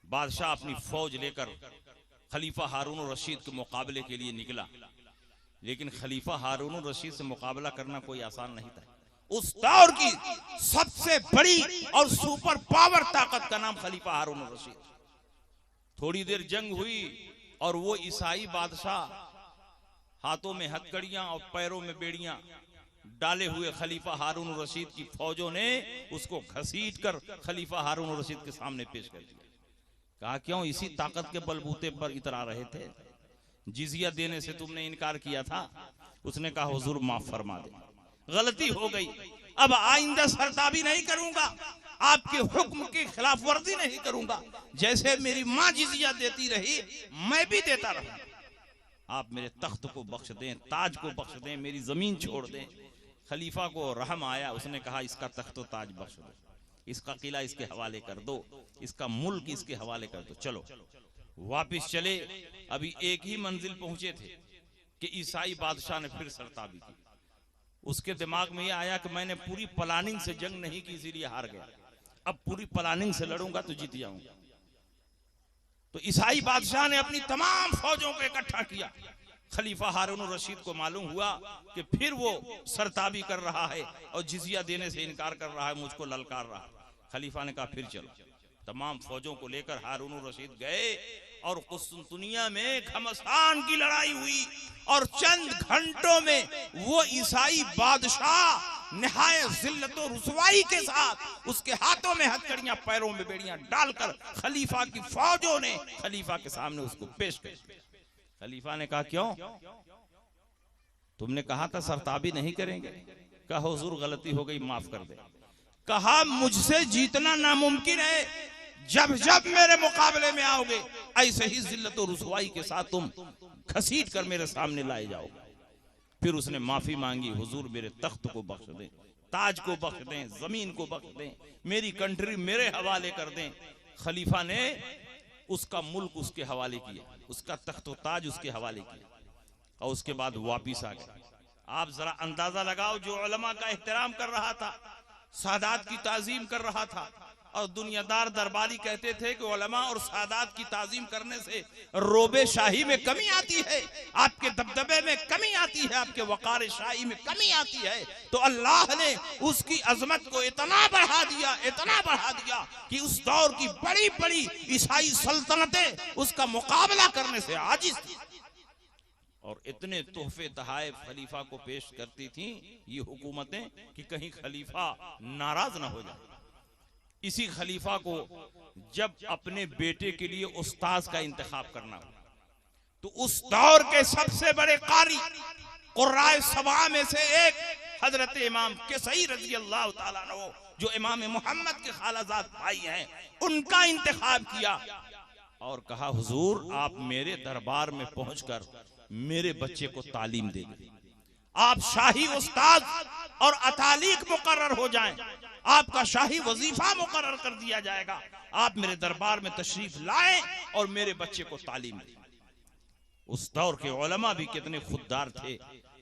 बादशाह अपनी फौज लेकर खलीफा हारून रशीद के मुकाबले के लिए निकला, लेकिन खलीफा हारून रशीद से मुकाबला करना कोई आसान नहीं था। उस दौर की सबसे बड़ी और सुपर पावर ताकत का नाम खलीफा हारून रशीद। थोड़ी देर जंग हुई और वो ईसाई बादशाह हाथों में हथकड़ियां और पैरों में बेड़ियां डाले हुए खलीफा हारून रशीद की फौजों ने उसको घसीट कर खलीफा हारून रशीद के सामने पेश कर दिया। कहा क्यों इसी ताकत के बलबूते पर इतरा रहे थे? जिजिया देने से तुमने इनकार किया था। उसने कहा हुजूर माफ फरमा दे, गलती हो गई, अब आइंदा सरताबी नहीं करूंगा, आपके हुक्म की खिलाफ वर्जी नहीं करूंगा। जैसे मेरी माँ जिजिया देती रही मैं भी देता रहूं। आप मेरे तख्त को बख्श दें, ताज को बख्श दें, मेरी जमीन छोड़ दें। खलीफा को रहम आया, उसने कहा इसका तख्त ताज बख्श दो, इसका किला इसके हवाले कर दो, इसका मुल्क इसके हवाले कर दो। चलो वापिस चले। अभी एक ही मंजिल पहुंचे थे कि ईसाई बादशाह ने फिर सरताबी की। उसके दिमाग में यह आया कि मैंने पूरी प्लानिंग से जंग नहीं की इसीलिए हार गया, अब पूरी प्लानिंग से लड़ूंगा तो जीत जाऊंगा। तो ईसाई बादशाह ने अपनी तमाम फौजों को इकट्ठा किया। खलीफा हारून रशीद को मालूम हुआ कि फिर वो सरताबी कर रहा है और जिजिया देने से इनकार कर रहा है, मुझको ललकार रहा है। खलीफा ने कहा फिर चलो। तमाम फौजों को लेकर हारून रशीद गए और कुस्तुनतुनिया में घमासान की लड़ाई हुई और चंद घंटों में वो ईसाई बादशाह निहायत जिल्लत और रुसवाई के साथ उसके हाथों में हथकड़ियां, पैरों में बेड़ियां डालकर खलीफा की फौजों ने खलीफा के सामने उसको पेश कर। खलीफा ने कहा क्यों? तुमने कहा था सरताबी नहीं करेंगे। कहा हुजूर गलती हो गई, माफ कर दे। कहा मुझसे जीतना नामुमकिन है, जब जब मेरे मुकाबले में आओगे ऐसे ही जिल्लत और रुसवाई के साथ तुम घसीट कर मेरे सामने लाए जाओगे। फिर उसने माफी मांगी, हुजूर मेरे तख्त को बख्श दें, ताज को बख्श दें, जमीन को बख्श दें, मेरी कंट्री मेरे हवाले कर दें। खलीफा ने उसका मुल्क उसके हवाले किया, उसका तख्त ताज उसके हवाले किया और उसके बाद वापिस आ गए। आप जरा अंदाजा लगाओ, जो उलमा का एहतराम कर रहा था, सादात की ताजीम कर रहा था, और दुनियादार दरबारी कहते थे कि उलमा और सादात की ताजीम करने से रोबे शाही में कमी आती है, आपके दबदबे में कमी आती है, आपके वकार शाही में कमी आती है। तो अल्लाह ने उसकी अजमत को इतना बढ़ा दिया कि उस दौर की बड़ी बड़ी ईसाई सल्तनतें उसका मुकाबला करने से आजिज थी, और इतने तोहफे तहाइफ खलीफा को पेश करती थी ये हुकूमतें कि कहीं खलीफा नाराज ना हो जाए। इसी खलीफा को जब अपने बेटे के लिए उस्ताद का इंतखाब करना हो, तो उस दौर के सबसे बड़े कारी कुर्राए सबा में से एक हजरत इमाम किसई रजी अल्लाह ताला अन्हु, जो इमाम मोहम्मद के खालाजाद भाई हैं, उनका इंतखाब किया और कहा, हुजूर आप मेरे दरबार में पहुंचकर मेरे बच्चे को तालीम देंगे, आप शाही उस्ताद और अतालीक मुकर्रर हो जाएं, आपका शाही वजीफा मुकर्रर कर दिया जाएगा, आप मेरे दरबार में तशरीफ लाएं और मेरे बच्चे को तालीम दें। उस दौर के उलमा भी कितने खुददार थे।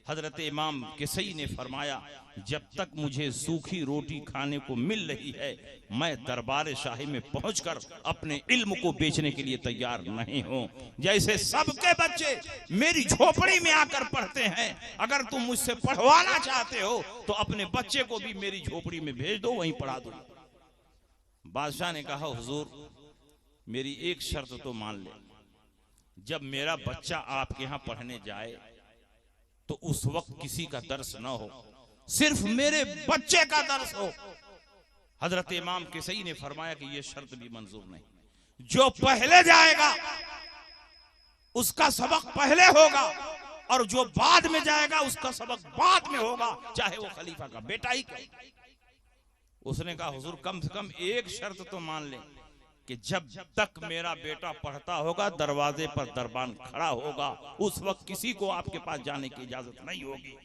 हजरत इमाम किसई ने फरमाया, जब तक मुझे सूखी रोटी खाने को मिल रही है, मैं दरबार शाही में पहुंचकर अपने इल्म को बेचने के लिए तैयार नहीं हूं। जैसे सबके बच्चे मेरी झोपड़ी में आकर पढ़ते हैं, अगर तुम मुझसे पढ़वाना चाहते हो तो अपने बच्चे को भी मेरी झोपड़ी में भेज दो, वहीं पढ़ा दो। बादशाह ने कहा, हुजूर मेरी एक शर्त तो मान ले, जब मेरा बच्चा आपके यहाँ पढ़ने जाए तो उस वक्त किसी का दर्स ना हो, सिर्फ मेरे बच्चे का दर्स हो। हजरत इमाम किसई ने फरमाया कि यह शर्त भी मंजूर नहीं, जो पहले जाएगा उसका सबक पहले होगा और जो बाद में जाएगा उसका सबक बाद में होगा, चाहे वो खलीफा का बेटा ही क्यों। उसने कहा, हुजूर कम से कम एक शर्त तो मान लें कि जब तक मेरा बेटा पढ़ता होगा, दरवाजे पर दरबान खड़ा होगा, उस वक्त किसी को आपके पास जाने की इजाजत नहीं होगी।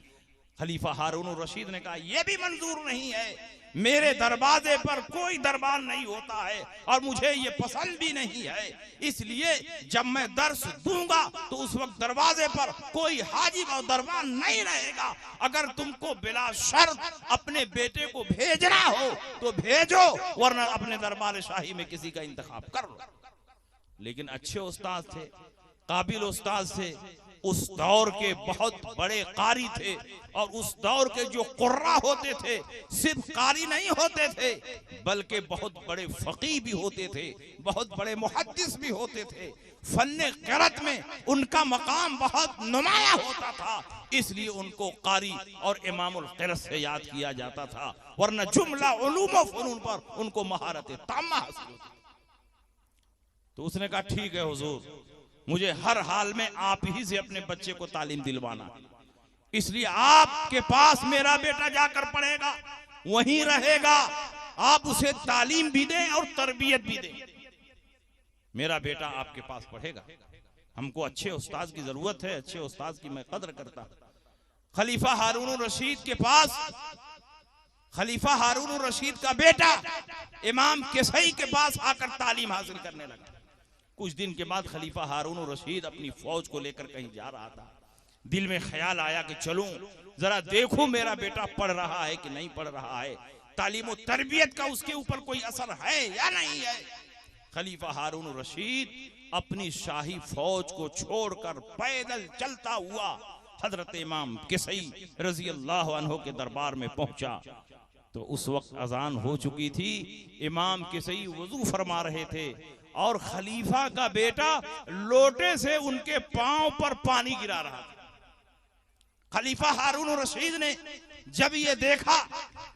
खलीफा हारून रशीद ने कहा, यह भी मंजूर नहीं है, मेरे दरवाजे पर कोई दरबान नहीं होता है और मुझे ये पसंद भी नहीं है, इसलिए जब मैं दर्स दूंगा तो उस वक्त दरवाजे पर कोई हाजिब और दरबान नहीं रहेगा। अगर तुमको बिला शर्त अपने बेटे को भेजना हो तो भेजो, वरना अपने दरबार शाही में किसी का इंतखाब कर लो। लेकिन अच्छे उस्ताद थे, काबिल उस्ताद थे, उस दौर के बहुत बड़े कारी थे, और उस दौर के जो कुर्रा होते थे सिर्फ कारी नहीं होते थे बल्कि बहुत बड़े फकीह भी होते थे, बहुत बड़े मुहद्दिस भी होते थे। फन्ने क़िरात में उनका मकाम बहुत नुमाया होता था, इसलिए उनको कारी और इमामुल क़िरात से याद किया जाता था, वरना जुमला उलूम व फ़नून पर उनको महारत ताम्मा हासिल होती। तो उसने कहा, ठीक है हुजूर, मुझे हर हाल में आप ही से अपने बच्चे को तालीम दिलवाना, इसलिए आपके पास मेरा बेटा जाकर पढ़ेगा, वहीं रहेगा, आप उसे तालीम भी दें और तरबियत भी दें। मेरा बेटा आपके पास पढ़ेगा, हमको अच्छे उस्ताद की जरूरत है, अच्छे उस्ताद की मैं कदर करता हूं। खलीफा हारून रशीद के पास, खलीफा हारून रशीद का बेटा इमाम किसई के पास आकर तालीम हासिल करने लगा। कुछ दिन के बाद खलीफा हारून रशीद अपनी फौज को लेकर कहीं जा रहा था, दिल में ख्याल आया कि चलूं जरा देखूं मेरा बेटा पढ़ रहा है कि नहीं पढ़ रहा है, तालीम और तरबियत का उसके ऊपर कोई असर है या नहीं है। खलीफा हारून रशीद अपनी शाही फौज को छोड़कर पैदल चलता हुआ हजरत इमाम किसई रजी अल्लाह अन्हु के दरबार में पहुंचा। तो उस वक्त अजान हो चुकी थी, इमाम किसई वजू फरमा रहे थे और खलीफा का बेटा लोटे से उनके पांव पर पानी गिरा रहा था। खलीफा हारून रशीद ने जब ये देखा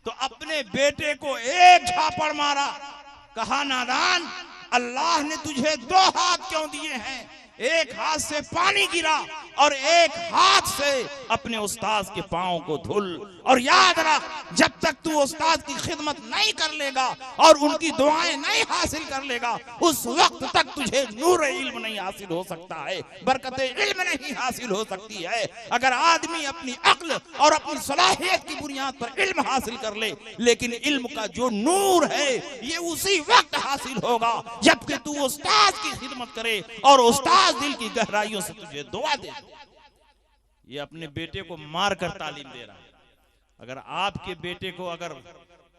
तो अपने बेटे को एक झापड़ मारा, कहा, नादान, अल्लाह ने तुझे दो हाथ क्यों दिए हैं, एक हाथ से पानी गिरा और एक हाथ से अपने उस्ताद के पांव को धुल, और याद रख, जब तक तू उस्ताद की खिदमत नहीं कर लेगा और उनकी दुआएं नहीं हासिल कर लेगा, उस वक्त तक तुझे नूर इल्म नहीं हासिल हो सकता है, बरकत इल्म नहीं हासिल हो सकती है। अगर आदमी अपनी अक्ल और अपनी सलाहियत की बुनियाद पर इल्म हासिल कर ले, लेकिन इल्म का जो नूर है ये उसी वक्त हासिल होगा जबकि तू उस्ताद की खिदमत करे और उस्ताद दिल की गहराइयों से तुझे दुआ दे। ये अपने बेटे को मार कर तालीम दे रहा है। अगर आपके बेटे को अगर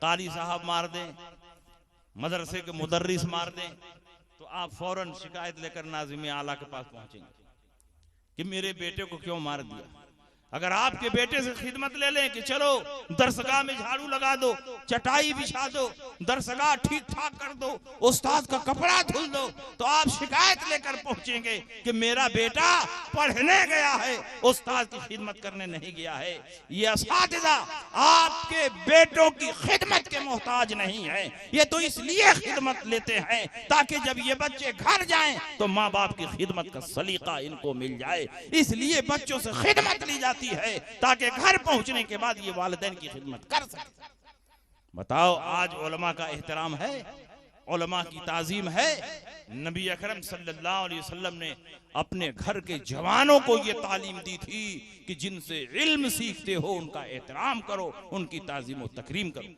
कारी साहब मार दें, मदरसे के मुदर्रिस मार दें, तो आप फौरन शिकायत लेकर नाज़िम आला के पास पहुंचेंगे कि मेरे बेटे को क्यों मार दिया। अगर आपके बेटे से खिदमत ले लें कि चलो दरसगाह में झाड़ू लगा दो, चटाई बिछा दो, दरसगाह ठीक ठाक कर दो, उस्ताद का कपड़ा धुल दो, तो आप शिकायत लेकर पहुंचेंगे कि मेरा बेटा पढ़ने गया है, उस्ताद की खिदमत करने नहीं गया है। ये असातिज़ा आपके बेटों की खिदमत के मोहताज नहीं है। ये तो इसलिए खिदमत लेते हैं ताकि जब ये बच्चे घर जाएं तो माँ बाप की खिदमत का सलीका इनको मिल जाए। इसलिए बच्चों से खिदमत ली जाती है ताकि घर पहुंचने के बाद ये वालिदैन की खिदमत कर सके। बताओ, आज उलमा का एहतराम है, उलमा की ताजीम है। नबी अकरम सल्लल्लाहु अलैहि वसल्लम ने अपने घर के जवानों को ये तालीम दी थी कि जिनसे इल्म सीखते हो उनका एहतराम करो, उनकी ताजीम और तकरीम करो।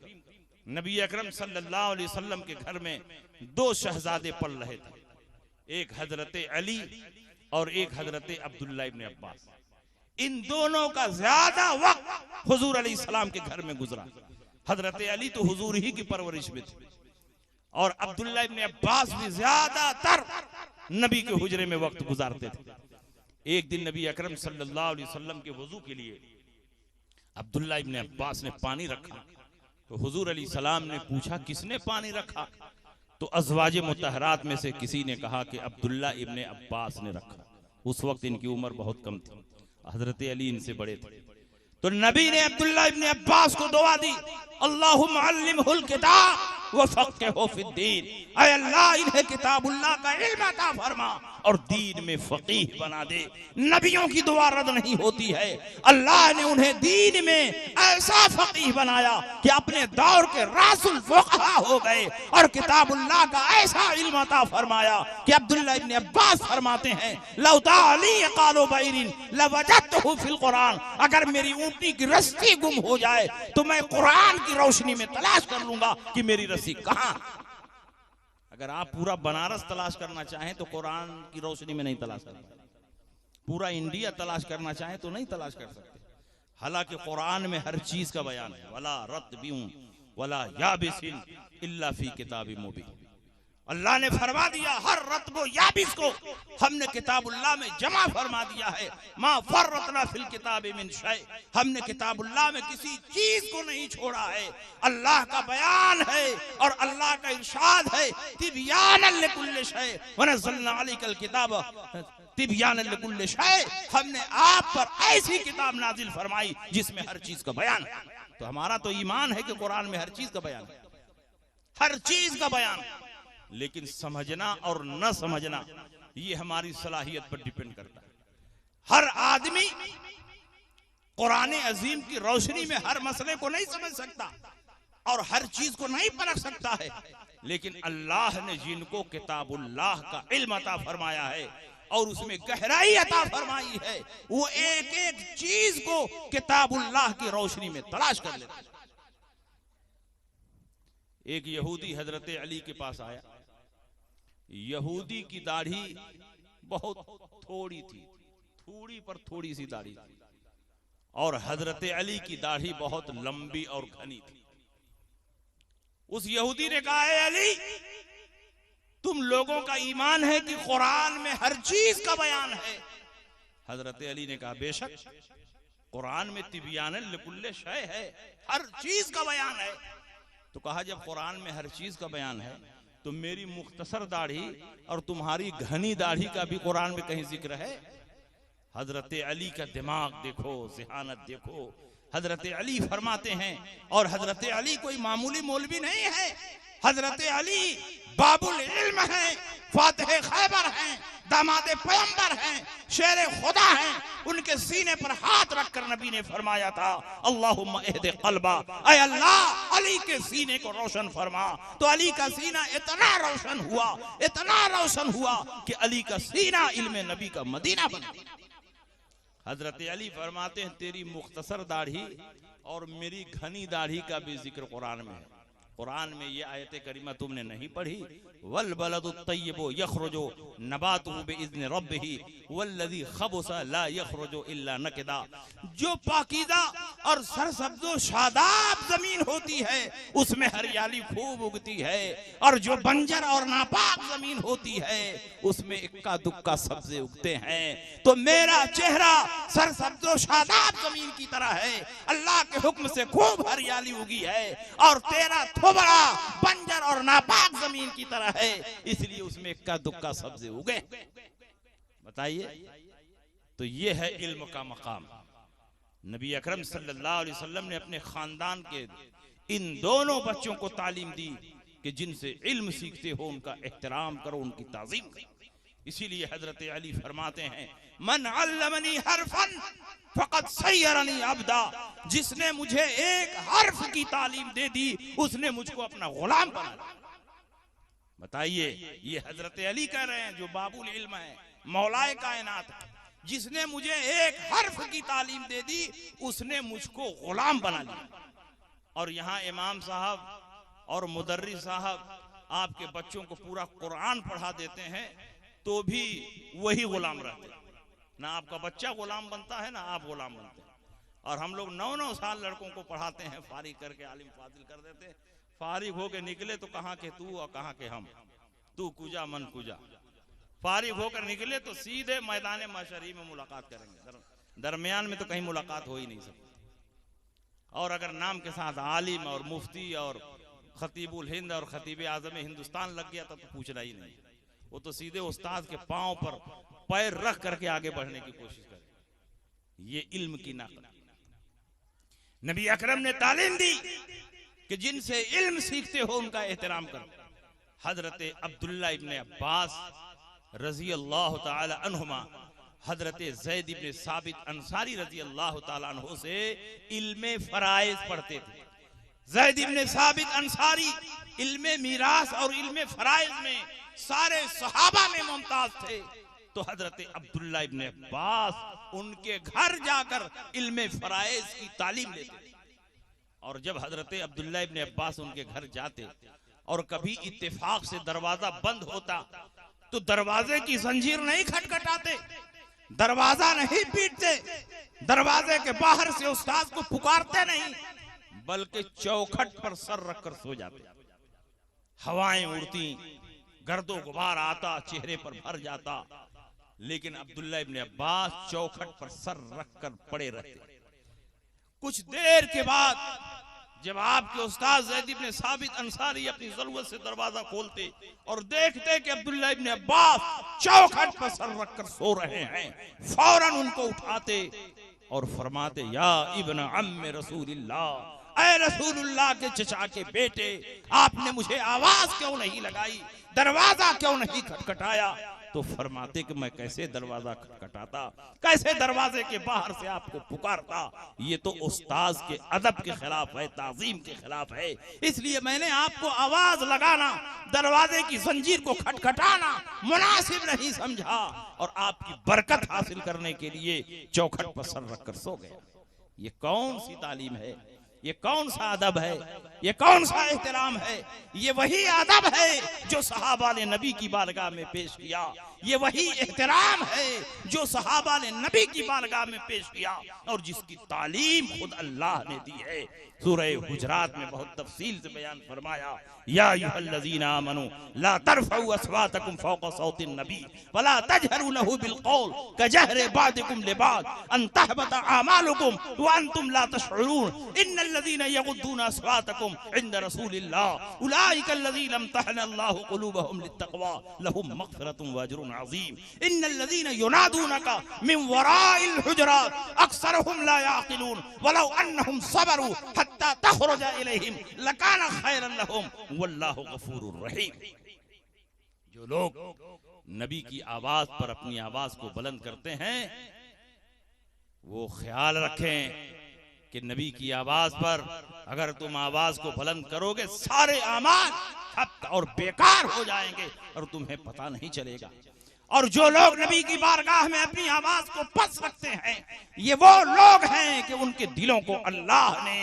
नबी अकरम सल्लल्लाहु अलैहि वसल्लम के घर में दो शहजादे पल रहे थे, एक हजरत अली और एक हजरत अब्दुल्ला इब्न अब्बास। इन दोनों का ज्यादा वक्त हुजूर अलैहिस्सलाम के घर में गुजरा। हजरत अली तो हुजूर ही की परवरिश में थे और अब्दुल्ला इब्न अब्बास भी ज्यादातर नबी के हुजरे में वक्त गुजारते थे। एक दिन नबी अकरम सल्लल्लाहु अलैहि वसल्लम के वजू के लिए अब्दुल्ला इब्न अब्बास ने पानी रखा, तो हुजूर अलैहिस्सलाम ने पूछा किसने पानी रखा? तो अज़वाज मुतहरात में से किसी ने कहा कि अब्दुल्ला इब्न अब्बास ने रखा। उस वक्त इनकी उम्र बहुत कम थी, हजरत अली इनसे बड़े थे। तो नबी ने अब्दुल्ला इब्न अब्बास को दुआ दी, अल्लाहुम्मा अल्लिमहुल किताब व फ़क़्हिहु फ़िद्दीन। ऐ अल्लाह इन्हें किताबुल्लाह का इल्म अता फरमा और दीन में फकीह बना दे। नबियों की दुआ रद्द नहीं होती है। अल्लाह ने उन्हें दीन में ऐसा फकीह बनाया कि अपने दौर के रासुल फुक़हा हो गए और किताबुल्लाह का ऐसा इल्म अता फरमाया कि अब्दुल्ला इब्न अब्बास फरमाते हैं, लौ दाली क़ालू बैरिन लवजदतहु फिल कुरान। अगर मेरी ऊँटनी की रस्सी गुम हो जाए तो मैं कुरान की रोशनी में तलाश कर लूंगा कि मेरी रस्सी कहाँ। अगर आप पूरा बनारस तलाश करना चाहें तो कुरान की रोशनी में नहीं तलाश कर सकते, पूरा इंडिया तलाश करना चाहें तो नहीं तलाश कर सकते। हालांकि कुरान में हर चीज का बयान है, वला रत्बिन वला याबिसिन इल्ला फी किताबिम मुबीन। अल्लाह ने फरमा दिया हर रत्बो याबिस को हमने किताबुल्लाह में जमा फरमा दिया है। मा फर्रतना फिल किताबि मिन शै, हमने किताबुल्लाह में किसी चीज को नहीं छोड़ा है। अल्लाह का बयान है और अल्लाह का इरशाद है, तिबयानन लिकुल्लि शै व नज़्ज़लना अलैकल किताब तिबयानन लिकुल्लि शै। हमने आप पर ऐसी किताब नाजिल फरमाई जिसमें हर चीज का बयान है। तो हमारा तो ईमान है कि कुरान में हर चीज का बयान है, हर चीज का बयान है। लेकिन समझना और न समझना ये हमारी सलाहियत पर डिपेंड करता है। हर आदमी कुरान अजीम की रोशनी में हर मसले को नहीं समझ सकता और हर चीज को नहीं परख सकता है। लेकिन अल्लाह ने जिनको किताबुल्लाह का इल्म अता फरमाया है और उसमें गहराई अता फरमाई है, वो एक एक चीज को किताबुल्लाह की रोशनी में तलाश कर लेते हैं। एक यहूदी हजरत अली के पास आया। यहूदी की दाढ़ी बहुत थोड़ी थी, थोड़ी पर थोड़ी सी दाढ़ी थी, और हजरत अली की दाढ़ी बहुत लंबी और घनी थी। उस यहूदी ने कहा, ए अली, तुम लोगों का ईमान है कि कुरान में हर चीज का बयान है? हजरत अली ने कहा, बेशक कुरान में तिबयानन लिकुल्लि शै है, हर चीज का बयान है। तो कहा, जब कुरान में हर चीज का बयान है तो मेरी मुख्तसर दाढ़ी और तुम्हारी घनी दाढ़ी का भी कुरान में कहीं जिक्र है? हजरत अली का दिमाग देखो, ज़हानत देखो। हजरत अली फरमाते हैं, और हजरत अली कोई मामूली मौलवी नहीं है, हजरत अली बाबुल इल्म हैं, फातिह खैबर हैं, दामाद पैगंबर हैं, शेर खुदा हैं। उनके सीने पर हाथ रखकर नबी ने फरमाया था, अल्लाहुम्मा इहदि क़ल्बा, ऐ अल्लाह अली के सीने को रोशन फरमा। तो अली का सीना इतना रोशन हुआ कि अली का सीना इल्म नबी का मदीना बन गया। हजरत अली फरमाते हैं, तेरी मुख्तसर दाढ़ी और मेरी घनी दाढ़ी का भी जिक्र कुरान में है। कुरान में ये आयत करीमा तुमने नहीं पढ़ी? वल बलदु तय्यबु यखरुजु नबातुहु बिइज़्नि रब्बिही वल्लज़ी खबुसा ला यखरुजु इल्ला नकदा। जो पाकीज़ा और सरसब्ज़ो शादाब जमीन होती है उसमें हरियाली खूब उगती है, और जो बंजर और नापाक जमीन होती है उसमें इक्का दुक्का सब्ज़े उगते हैं। तो मेरा चेहरा सरसब्ज़ो शादाब जमीन की तरह है, अल्लाह के हुक्म से खूब हरियाली उगी है, और तेरा थोबड़ा बंजर और नापाक जमीन की तरह है, इसलिए उसमें इक्का दुक्का सब्ज़े उगे। बताइए, तो ये है इल्म का मकाम। नबी अकरम सल्लल्लाहु अलैहि वसल्लम ने अपने खानदान के इन दोनों बच्चों को तालीम दी कि जिनसे इल्म सीखते हो उनका एहतराम करो, उनकी ताज़ीम करो। इसीलिए हजरत अली फरमाते हैं, मन अल्लमनी हरफन फकत सय्यरनी अब्दा। जिसने मुझे एक हर्फ की तालीम दे दी उसने मुझको अपना गुलाम बना दिया। बताइए, ये हजरत अली कह रहे हैं जो बाबुल इल्म है, मौलाए कायनात है। जिसने मुझे एक हर्फ की तालीम दे दी उसने मुझको गुलाम बना लिया। और यहाँ इमाम साहब और मुदर्रिस साहब आपके बच्चों को पूरा कुरान पढ़ा देते हैं तो भी वही गुलाम रहते हैं। ना आपका बच्चा गुलाम बनता है ना आप गुलाम बनते हैं। और हम लोग 9-9 साल लड़कों को पढ़ाते हैं, फारिग करके आलिम फाजिल कर देते हैं। फारिग होके निकले तो कहाँ के तू और कहाँ के हम, तू कुजा मन कुजा। फारिग होकर निकले तो सीधे मैदान माशरी में मुलाकात करेंगे, दरमियान में तो कहीं मुलाकात हो ही नहीं सकती। और अगर नाम के साथ आलिम और मुफ्ती और खतीबुल हिंद और खतीब आज़म हिंदुस्तान लग गया तो पूछना ही नहीं। वो तो सीधे उस्ताद के पांव पर पैर रख करके आगे बढ़ने की कोशिश करे। ये इल्म की नाकत। नबी अकरम ने तालीम दी कि जिनसे इल्म सीखते हो उनका एहतराम करो। हजरत अब्दुल्ला इब्ने अब्बास रजी अल्लाह ताला अन्हुमा हजरत ज़ैद इब्ने साबित अंसारी रजी अल्लाह ताला अन्हु से इल्मे फराइज पढ़ते थे। ज़ैद इब्ने साबित अंसारी इल्मे मीरास और इल्मे फराइज में सारे सहाबा में मुमताज थे। तो हजरत अब्दुल्ला इब्ने अब्बास उनके घर जाकर इल्मे फराइज की तालीम लेते थे। और जब हजरत अब्दुल्ला इब्ने अब्बास उनके घर जाते और कभी इत्तेफाक से दरवाजा बंद होता तो दरवाजे की जंजीर नहीं खटखटाते, दरवाजा नहीं पीटते, दरवाजे के बाहर से उस्ताद को पुकारते नहीं, बल्कि चौखट पर सर रखकर सो जाते। हवाएं उड़ती, गर्दो गुबार आता, चेहरे पर भर जाता, लेकिन अब्दुल्ला इब्ने अब्बास चौखट पर सर रखकर पड़े रहते। कुछ देर के बाद जब आपके उस्ताद ज़ैद इब्ने साबित अंसारी अपनी जरूरत से दरवाजा खोलते और देखते कि अब्दुल्ला इब्ने अब्बास चौखट पर सर रखकर सो रहे हैं, फौरन उनको उठाते और फरमाते, या इब्न अम्मे रसूलिल्लाह, ऐ रसूलुल्लाह के चचा के बेटे, आपने मुझे आवाज क्यों नहीं लगाई, दरवाजा क्यों नहीं खटखटाया? तो फरमाते कि मैं कैसे दरवाजा खटखटाता, कैसे दरवाजे के बाहर से आपको पुकारता। ये तो उस्ताद के अदब के खिलाफ है, ताजीम के खिलाफ है। इसलिए मैंने आपको आवाज लगाना, दरवाजे की जंजीर को खटखटाना मुनासिब नहीं समझा और आपकी बरकत हासिल करने के लिए चौखट पर सर रखकर सो गया। ये कौन सी तालीम है? ये कौन सा अदब है? ये कौन सा एहतराम है? ये वही अदब है जो सहाबा ने नबी की बारगाह में पेश किया। ये वही एहतराम है जो सहाबा ने नबी की बारगाह में पेश किया और जिसकी तालीम खुद अल्लाह ने दी है। सूरह हुजरात में बहुत तफसील से बयान फरमाया, या अय्युहल्लज़ीना आमनू ला तरफ़ऊ अस्वातकुम फ़ौक़ सौतिन नबी वला तजहरू लहू बिलक़ौल कजहरि बादिकुम लिबाद अन तहबता आमालुकुम व अंतुम ला तशऊरून इन्नल्लज़ीना यग़ुद्दूना अस्वातकुम इंद रसूलिल्लाह उलाइकल्लज़ीना इम्तहना अल्लाहु क़ुलूबहुम लित्तक़वा लहुम मग़फ़िरतुन व अजरुन अज़ीम इन्नल्लज़ीना युनादूनका मिन वराइल हुजरात अक्सरुहुम ला याक़िलून वलौ अन्नहुम सबरू हत्ता तख़रुजा इलैहिम लकाना खैरन लहुम वल्लाहु गफूरुर रहीम। जो लोग नबी की आवाज पर अपनी आवाज को बुलंद करते हैं वो ख्याल रखें कि नबी की आवाज पर अगर तुम आवाज को बुलंद करोगे सारे अमाल ठप और बेकार हो जाएंगे और तुम्हें पता नहीं चलेगा। और जो लोग नबी की बारगाह में अपनी आवाज को पस रखते हैं ये वो लोग हैं कि उनके दिलों को अल्लाह ने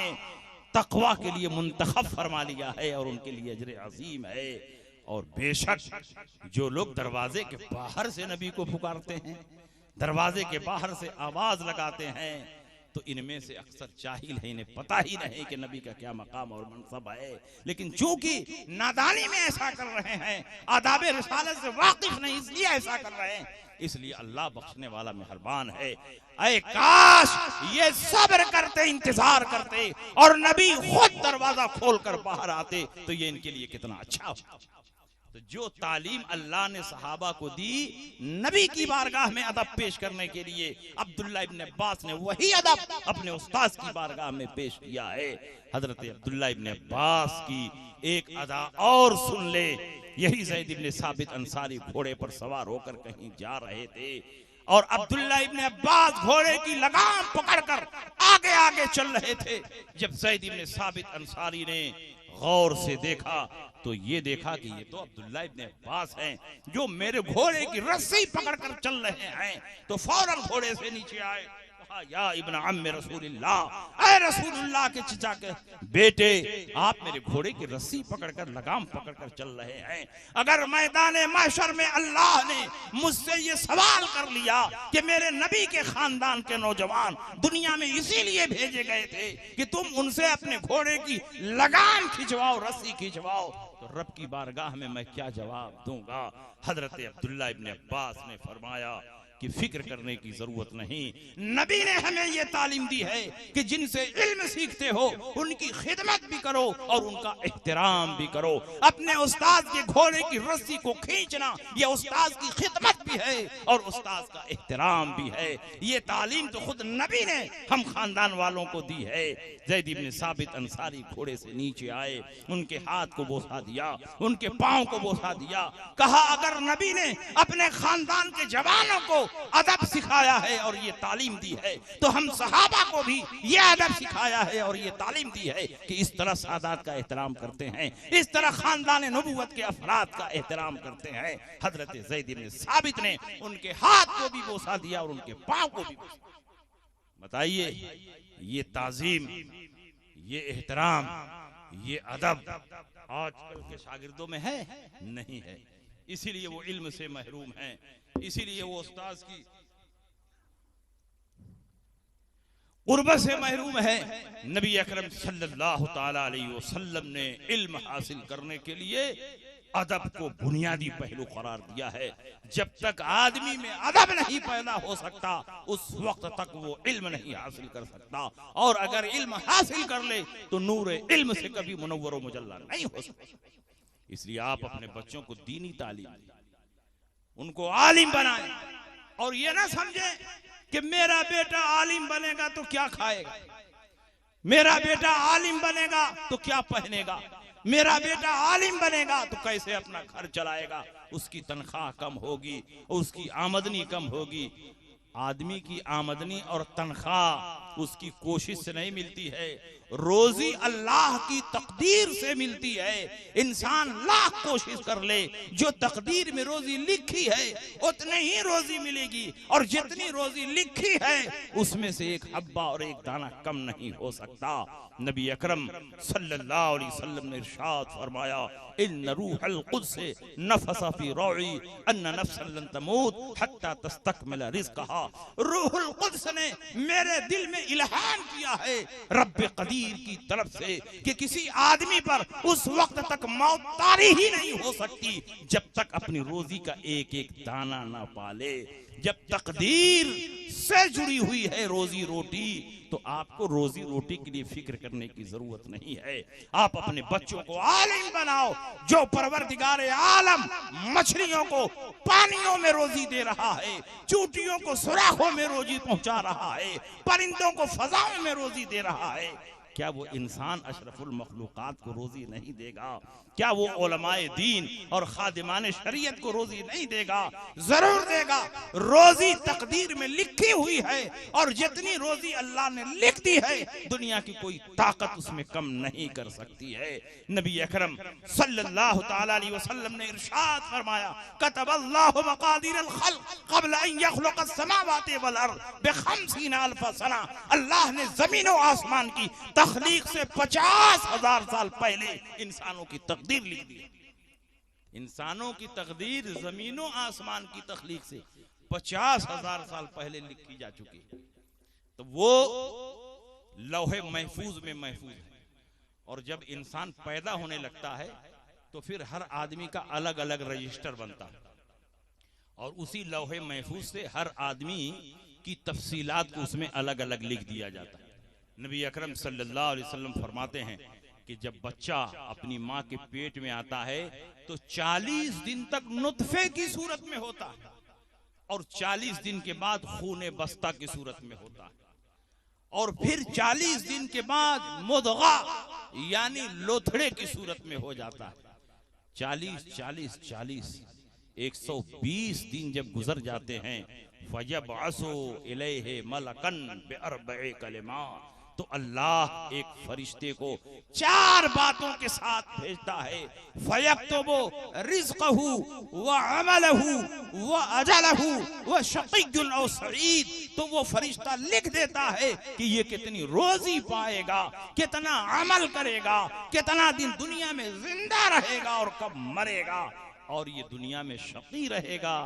तकवा के लिए मुंतखब फरमा लिया है और उनके लिए अजर अजीम है। और बेशक जो लोग दरवाजे के बाहर से नबी को पुकारते हैं, दरवाजे के बाहर से आवाज लगाते हैं, तो इनमें से अक्सर जाहिल है, इन्हें पता ही नहीं कि नबी का क्या मकाम और मनसब है। लेकिन चूंकि नादानी में ऐसा कर रहे हैं, आदाब रिसालत से वाकिफ नहीं, इसलिए ऐसा कर रहे हैं। इसलिए अल्लाह बख्शने वाला मेहरबान है। ऐ काश ये सब्र करते, इंतजार करते और नबी खुद दरवाजा खोलकर बाहर आते तो ये इनके लिए कितना अच्छा होता। तो जो तालीम अल्लाह ने सहाबा को दी नबी की बारगाह में अदब पेश करने के लिए, अब्दुल्ला इब्न अब्बास ने वही अदब अपने उस्ताद की बारगाह में पेश किया है। हजरत अब्दुल्ला इब्न अब्बास की एक अदा और सुन ले। यही ज़ैद इब्न साबित अंसारी घोड़े पर सवार होकर कहीं जा रहे थे और अब्दुल्ला इब्न अब्बास घोड़े की लगाम पकड़कर आगे आगे चल रहे थे। जब ज़ैद इब्न साबित अंसारी ने गौर से देखा तो ये देखा कि ये तो अब्दुल्ला इब्न अब्बास हैं जो मेरे घोड़े की रस्सी पकड़कर चल रहे हैं। तो फौरन घोड़े से नीचे आए, कहा या इब्न अम्मे रसूलुल्लाह, ऐ रसूलुल्लाह के चचा के बेटे, आप मेरे घोड़े की रस्सी पकड़कर लगाम पकड़कर चल रहे हैं। अगर मैदाने महशर में अल्लाह ने मुझसे ये सवाल कर लिया कि मेरे नबी के खानदान के नौजवान दुनिया में इसीलिए भेजे गए थे कि तुम उनसे अपने घोड़े की लगाम खिंचवाओ, रस्सी खिंचवाओ, तो रब की बारगाह में मैं क्या जवाब दूंगा। हजरत अब्दुल्ला इब्न अब्बास ने फरमाया कि फिक्र करने की जरूरत नहीं, नबी ने हमें यह तालीम दी है कि जिनसे इल्म सीखते हो उनकी खिदमत भी करो और उनका एहतराम भी करो। अपने उस्ताद के घोड़े की रस्सी को खींचना यह उस्ताद की खिदमत भी है और उस्ताद का एहतराम भी है। ये तालीम तो खुद नबी ने हम खानदान वालों को दी है। ज़ैद इब्न साबित अंसारी घोड़े से नीचे आए, उनके हाथ को बोसा दिया, उनके पांव को बोसा दिया, कहा अगर नबी ने अपने खानदान के जवानों को अदब सिखाया है और ये तालीम दी है तो हम सहाबा को भी ये अदब सिखाया है और ये तालीम दी है कि इस तरह सादात का एहतराम करते हैं, इस तरह खानदान नबुव्वत के अफराद का एहतराम करते हैं। हजरत ज़ैद इब्न साबित ने उनके हाथ को भी बोसा दिया और उनके पांव को भी बोसा। बताइए ये ताजीम, ये एहतराम, ये अदब आजकल के शागिर्दों में है? नहीं है। इसीलिए वो इल्म से महरूम हैं, इसीलिए वो उस्ताद की कुर्बत से महरूम है। नबी अकरम सल्लल्लाहु ताला अलैहि वसल्लम ने इल्म हासिल करने के लिए अदब को बुनियादी पहलू करार दिया है। जब तक आदमी में अदब नहीं पैदा हो सकता उस वक्त तक वो इल्म नहीं हासिल कर सकता, और अगर इल्म हासिल कर ले तो नूर इल्म से कभी मुनव्वर व मुजल्ला नहीं हो सकता। इसलिए आप अपने बच्चों को दीनी तालीम दें, उनको आलिम बनाएं, और ये ना समझे कि मेरा बेटा आलिम बनेगा तो क्या खाएगा, मेरा बेटा आलिम बनेगा तो क्या पहनेगा, मेरा बेटा आलिम बनेगा तो कैसे अपना घर चलाएगा। उसकी तनख्वाह कम होगी, उसकी आमदनी कम होगी। आदमी की आमदनी और तनख्वाह उसकी कोशिश से नहीं मिलती है, रोजी अल्लाह की तकदीर से मिलती है। इंसान लाख कोशिश कर ले, जो तकदीर में रोजी लिखी है उतनी ही रोजी मिलेगी, और जितनी रोजी लिखी है उसमें से एक हब्बा और एक दाना कम नहीं हो सकता। नबी अकरम सल्लल्लाहु अलैहि वसल्लम ने इरशाद फरमाया, इन्न रूहल कुद्स नफसा फी रूई अन्न नफ्सन लन तमूत हत्ता तस्तकमिल रिज़्क़हा। रूहुल कुद्स ने मेरे दिल में इल्हाम किया है रब्बे कदीर की तरफ से कि किसी आदमी पर उस वक्त तक मौत तारी ही नहीं हो सकती जब तक अपनी रोजी का एक एक दाना ना पाले। जब तकदीर से जुड़ी हुई है रोजी रोटी तो आपको रोजी रोटी के लिए फिक्र करने की जरूरत नहीं है। आप अपने बच्चों को आलिम बनाओ। जो परवरदिगार आलम मछलियों को पानियों में रोजी दे रहा है, चूटियों को सुराखों में रोजी पहुंचा रहा है, परिंदों को फजाओं में रोजी दे रहा है, क्या वो इंसान अशरफुल मखलूकात को रोजी नहीं देगा? क्या वो उलमाए दीन और खादिमान शरीयत को रोजी नहीं देगा? जरूर देगा। रोजी तकदीर में लिखी हुई है, और जितनी रोजी अल्लाह ने ने लिख दी है, दुनिया की कोई ताकत उसमें कम नहीं कर सकती है। नबी अकरम सल्लल्लाहु ताला अलैहि वसल्लम ने इरशाद फरमाया, कतबल्लाहु मकादिर अल खल्क क़ब्ल अन यख़्लुक़ अस-समावाति वल अर्द बि-50 अल्फ सना। अल्लाह ने जमीन और आसमान की तख्लीक से 50,000 साल पहले इंसानों की तकदीर लिख दी। इंसानों की तकदीर जमीनों आसमान की तख्लीक से 50,000 साल पहले लिखी जा चुकी है। तो वो लौहे महफूज में महफूज है। और जब इंसान पैदा होने लगता है तो फिर हर आदमी का अलग अलग रजिस्टर बनता है और उसी लौहे महफूज से हर आदमी की तफसीलात को उसमें अलग अलग लिख दिया जाता है। नबी अकरम सल्लल्लाहु अलैहि वसल्लम फरमाते हैं कि जब बच्चा अपनी माँ के पेट में आता है तो 40 दिन तक नुत्फे की सूरत में होता है और 40 दिन के बाद खूने बस्ता की सूरत में होता है और फिर 40 दिन के बाद मुदगा यानी लोथड़े की सूरत में हो जाता है। 40 120 दिन जब गुजर जाते हैं, फयबअसु इलैहि मलकन बिअरबइ कलिमात, तो अल्लाह एक फरिश्ते को 4 बातों के साथ भेजता है। फयक्तुबु रिज़्क़हु व अमलहु व अजलहु व शक़िय्युन औ सईद, तो वो फरिश्ता लिख देता है कि ये कितनी रोजी पाएगा, कितना अमल करेगा, कितना दिन दुनिया में जिंदा रहेगा और कब मरेगा, और ये दुनिया में शक़ी रहेगा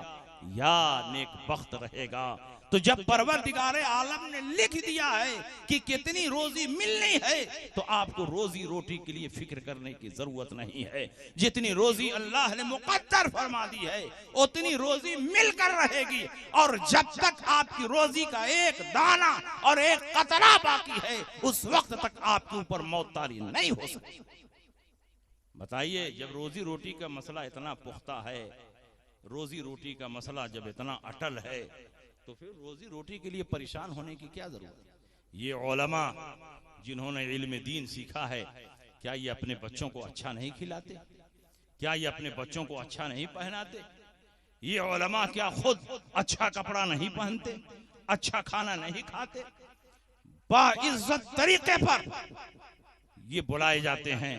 या नेक बख्त रहेगा। तो जब परवरदिगार आलम ने लिख दिया है कि कितनी रोजी मिलनी है, तो आपको रोजी रोटी के लिए फिक्र करने की जरूरत नहीं है। जितनी रोजी अल्लाह ने मुक़द्दर फरमा दी है उतनी रोजी मिलकर रहेगी, और जब तक आपकी रोजी का एक दाना और एक कतरा बाकी है उस वक्त तक आपके ऊपर मौत तारी नहीं हो सकती। बताइए, जब रोजी रोटी का मसला इतना पुख्ता है, रोजी रोटी का मसला जब इतना अटल है, तो फिर रोजी रोटी के लिए परेशान होने की क्या जरूरत है। ये उलमा जिन्होंने इल्म दीन सीखा है, क्या ये अपने बच्चों को अच्छा नहीं खिलाते? क्या ये अपने बच्चों को अच्छा नहीं पहनाते? ये उलमा क्या खुद अच्छा कपड़ा नहीं पहनते, अच्छा खाना नहीं खाते? बाइज्जत तरीके पर ये बुलाए जाते हैं,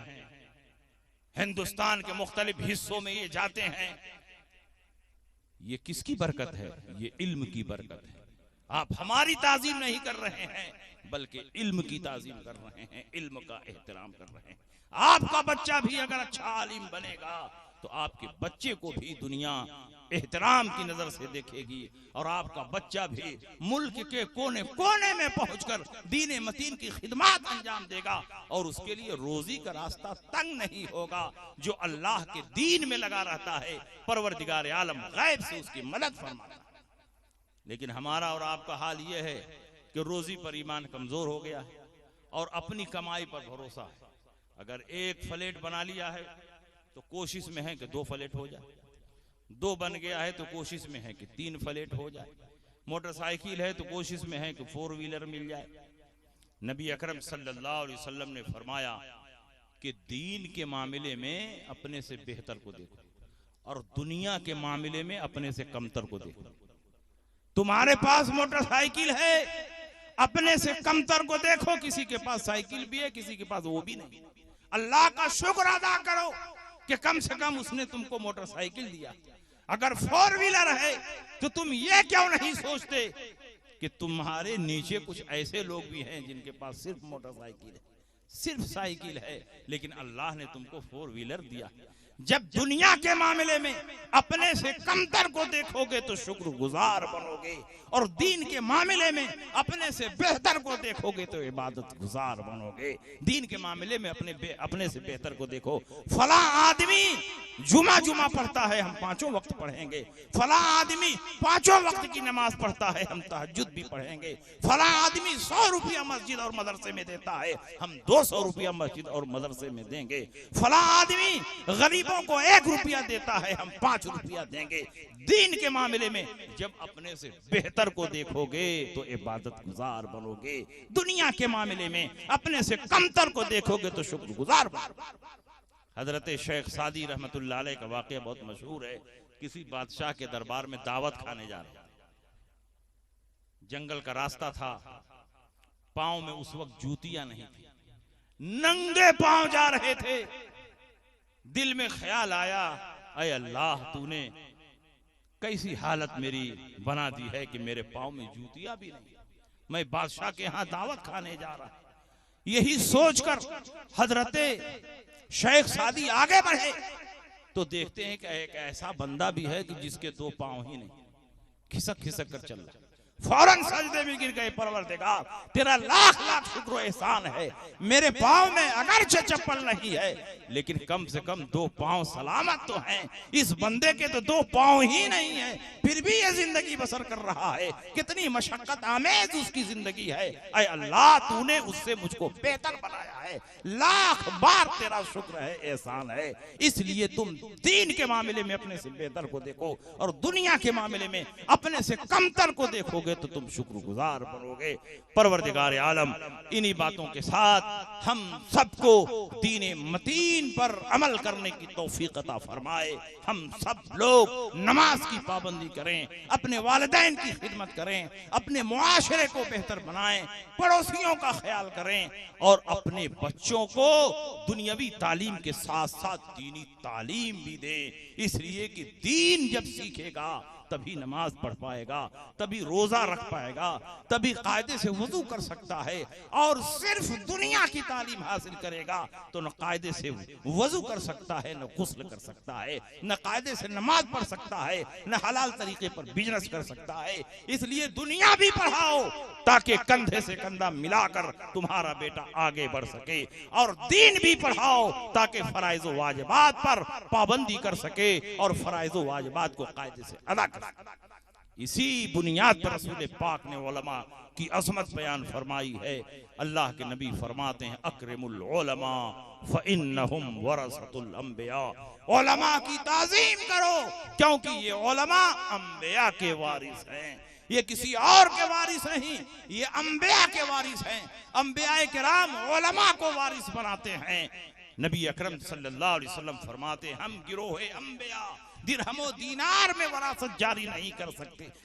हिंदुस्तान के मुख्तलिफ हिस्सों में ये जाते हैं। ये किसकी बरकत है? ये इल्म की बरकत है। आप हमारी ताजीम नहीं कर रहे हैं बल्कि इल्म की ताजीम कर रहे हैं, इल्म का एहतराम कर रहे हैं। आपका बच्चा भी अगर अच्छा आलिम बनेगा तो आपके बच्चे को भी दुनिया एहतराम की नजर से देखेगी, और आपका बच्चा भी मुल्क के कोने कोने में पहुंचकर दीन मतीन की खिदमत अंजाम देगा, और उसके लिए रोजी का रास्ता तंग नहीं होगा। जो अल्लाह के दीन में लगा रहता है, परवरदिगार आलम गैब से उसकी मदद फरमाता है। लेकिन हमारा और आपका हाल यह है कि रोजी पर ईमान कमजोर हो गया है और अपनी कमाई पर भरोसा है। अगर एक फ्लैट बना लिया है तो कोशिश में है कि 2 फ्लैट हो जाए, 2 बन गया है तो कोशिश में है कि 3 फ्लैट हो जाए, मोटरसाइकिल है तो कोशिश में है कि 4 व्हीलर मिल जाए। नबी अकरम सल्लल्लाहु अलैहि वसल्लम ने फरमाया कि दीन के मामले में अपने से बेहतर को देखो और दुनिया के मामले में अपने से कमतर को देखो। तुम्हारे पास मोटरसाइकिल है, अपने से कमतर को देखो। किसी के पास साइकिल भी है, किसी के पास वो भी नहीं। अल्लाह का शुक्र अदा करो कि कम से कम उसने तुमको मोटरसाइकिल दिया। अगर 4 व्हीलर है तो तुम ये क्यों नहीं सोचते कि तुम्हारे नीचे कुछ ऐसे लोग भी हैं जिनके पास सिर्फ मोटरसाइकिल है, सिर्फ साइकिल है, लेकिन अल्लाह ने तुमको 4 व्हीलर दिया। जब दुनिया के मामले में अपने से कमतर को देखोगे तो शुक्रगुजार बनोगे, और दीन के मामले में अपने से बेहतर को देखोगे तो इबादत गुजार बनोगे। दीन के मामले में अपने से बेहतर को देखो। फला आदमी जुमा पढ़ता है, हम 5 वक्त पढ़ेंगे। फला आदमी 5 वक्त की नमाज पढ़ता है, हम तहज्जुद भी पढ़ेंगे। फला आदमी 100 रुपया मस्जिद और मदरसे में देता है, हम 200 रुपया मस्जिद और मदरसे में देंगे। फला आदमी गरीबों को 1 रुपया देता है, हम 5 रुपया देंगे। दीन के मामले में जब अपने से बेहतर को देखोगे तो इबादत गुजार बनोगे। दुनिया के मामले में अपने से कमतर को देखोगे तो शुक्रगुजार बनोगे। हजरत शेख सादी रहमतुल्लाह अलैह का वाकया बहुत मशहूर है। किसी बादशाह के दरबार में दावत खाने जा रहे, जंगल का रास्ता था, पांव में उस वक्त जूतियां नहीं थी, नंगे पांव जा रहे थे। दिल में ख्याल आया, अय अल्लाह तूने कैसी हालत मेरी बना दी है कि मेरे पांव में जूतियां भी नहीं, मैं बादशाह के यहां दावत खाने जा रहा। यही सोचकर हजरते शेख सादी आगे बढ़े तो देखते हैं कि एक ऐसा बंदा भी है कि जिसके दो पांव ही नहीं, खिसक खिसक कर चल रहा। फौरन सजदे में गिर गए, परवरदिगार तेरा लाख लाख शुक्र एहसान है, मेरे पांव में अगरचे चप्पल नहीं है लेकिन कम से कम दो पांव सलामत तो हैं। इस बंदे के तो दो पांव ही नहीं है, फिर भी ये जिंदगी बसर कर रहा है, कितनी मशक्कत आमेज उसकी जिंदगी है। ऐ अल्लाह तूने उससे मुझको बेहतर बनाया है, लाख बार तेरा शुक्र है, एहसान है। इसलिए तुम दीन के मामले में अपने से बेहतर को देखो और दुनिया के मामले में अपने से कमतर को देखोगे तो तुम शुक्रगुजार बनोगे। परवरदिगार आलम इन्हीं बातों के साथ हम सबको दीन मतीन पर अमल करने की तौफीक अता फरमाए। हम सब लोग नमाज की पाबंदी करें, अपने वालिदैन की खिदमत करें, अपने मुआशरे को बेहतर बनाएं, पड़ोसियों का ख्याल करें और अपने बच्चों को दुनियावी तालीम के साथ साथ दीनी तालीम भी दें। इसलिए कि दीन जब सीखेगा तभी नमाज पढ़ पाएगा, तभी रोजा रख पाएगा, तभी कायदे से वजू कर सकता है। और सिर्फ दुनिया की तालीम हासिल करेगा तो न कायदे से वजू कर सकता है, न गुस्ल कर सकता है, न कायदे से नमाज पढ़ सकता है, न हलाल तरीके पर बिजनेस कर सकता है। इसलिए दुनिया भी पढ़ाओ ताकि कंधे से कंधा मिलाकर तुम्हारा बेटा आगे बढ़ सके, और दीन भी पढ़ाओ ताकि फराइज़ व वाजिबात पर पाबंदी कर सके और फराइज़ व वाजिबात को कायदे से अदा कर। इसी बुनियाद पर रसूल पाक ने उलमा की अज़मत बयान फरमाई है। अल्लाह के नबी फरमाते हैं, अकरमुल उलमा फ़इन्नहुम वरसतुल अंबिया। उलमा की ताज़ीम करो क्योंकि ये उलमा अंबिया के वारिस हैं, ये किसी और के वारिस नहीं, ये अंबिया के वारिस हैं। अंबिया किराम उलमा को वारिस बनाते हैं। नबी अकरम सल्लल्लाहु अलैहि वसल्लम फरमाते, हम गिरोहे अंबिया दिरहमो दीनार में वरासत जारी नहीं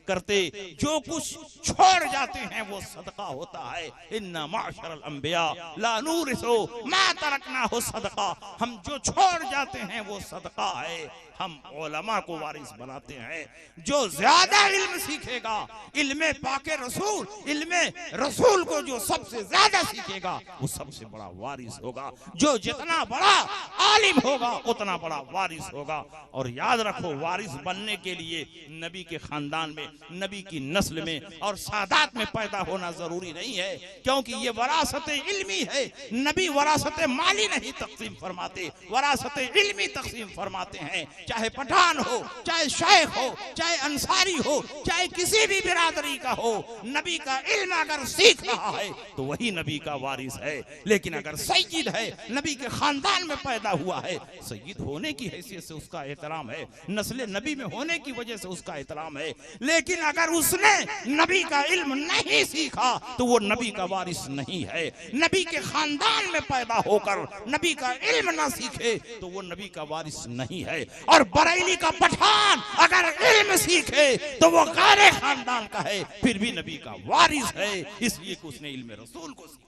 करते, जो कुछ छोड़ जाते हैं वो सदका होता है। इन्ना माशरल अंबिया ला नूरिसो मा तरकना हो सदका, हम जो छोड़ जाते हैं वो सदका है। हम उलमा को वारिस बनाते हैं। जो ज्यादा इल्म सीखेगा, इल्मे पाके रसूल, इल्मे रसूल को जो सबसे ज्यादा सीखेगा वो सबसे बड़ा वारिस होगा। जो जितना बड़ा आलिम होगा उतना बड़ा वारिस होगा। और याद रखो, वारिस बनने के लिए नबी के खानदान में, नबी की नस्ल में और सादात में पैदा होना जरूरी नहीं है, क्योंकि ये वरासत इल्मी है। नबी वरासत माली नहीं तकसीम फरमाते, वरासत इल्मी तकसीम फरमाते हैं। चाहे पठान हो, चाहे शेख हो, चाहे अंसारी हो, चाहे किसी भी बिरादरी का हो, नबी का इल्म अगर सीख रहा है तो वही नबी का वारिस है। लेकिन अगर सैयद है, नबी के खानदान में पैदा हुआ है, सैयद होने की हैसियत से उसका एहतराम है, नस्ल नबी में होने की वजह से उसका एहतराम है। लेकिन अगर उसने नबी का इल्म नहीं सीखा तो वो नबी का वारिस नहीं है। नबी के खानदान में पैदा होकर नबी का इल्म ना सीखे तो वो नबी का वारिस नहीं है। और बरेली का पठान अगर इल्म सीखे तो वो गैर खानदान का है, फिर भी नबी का वारिस है, इसलिए कि उसने इल्म रसूल को सीखा।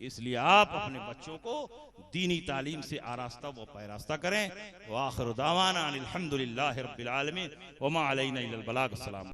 इसलिए आप अपने बच्चों को दीनी तालीम से आरास्ता व पैरास्ता करें। व आखिर दावाना अनिल हम्दुलिल्लाहि रब्बिल आलमीन व मा अलैना इल्लल बलाग। अस्सलाम।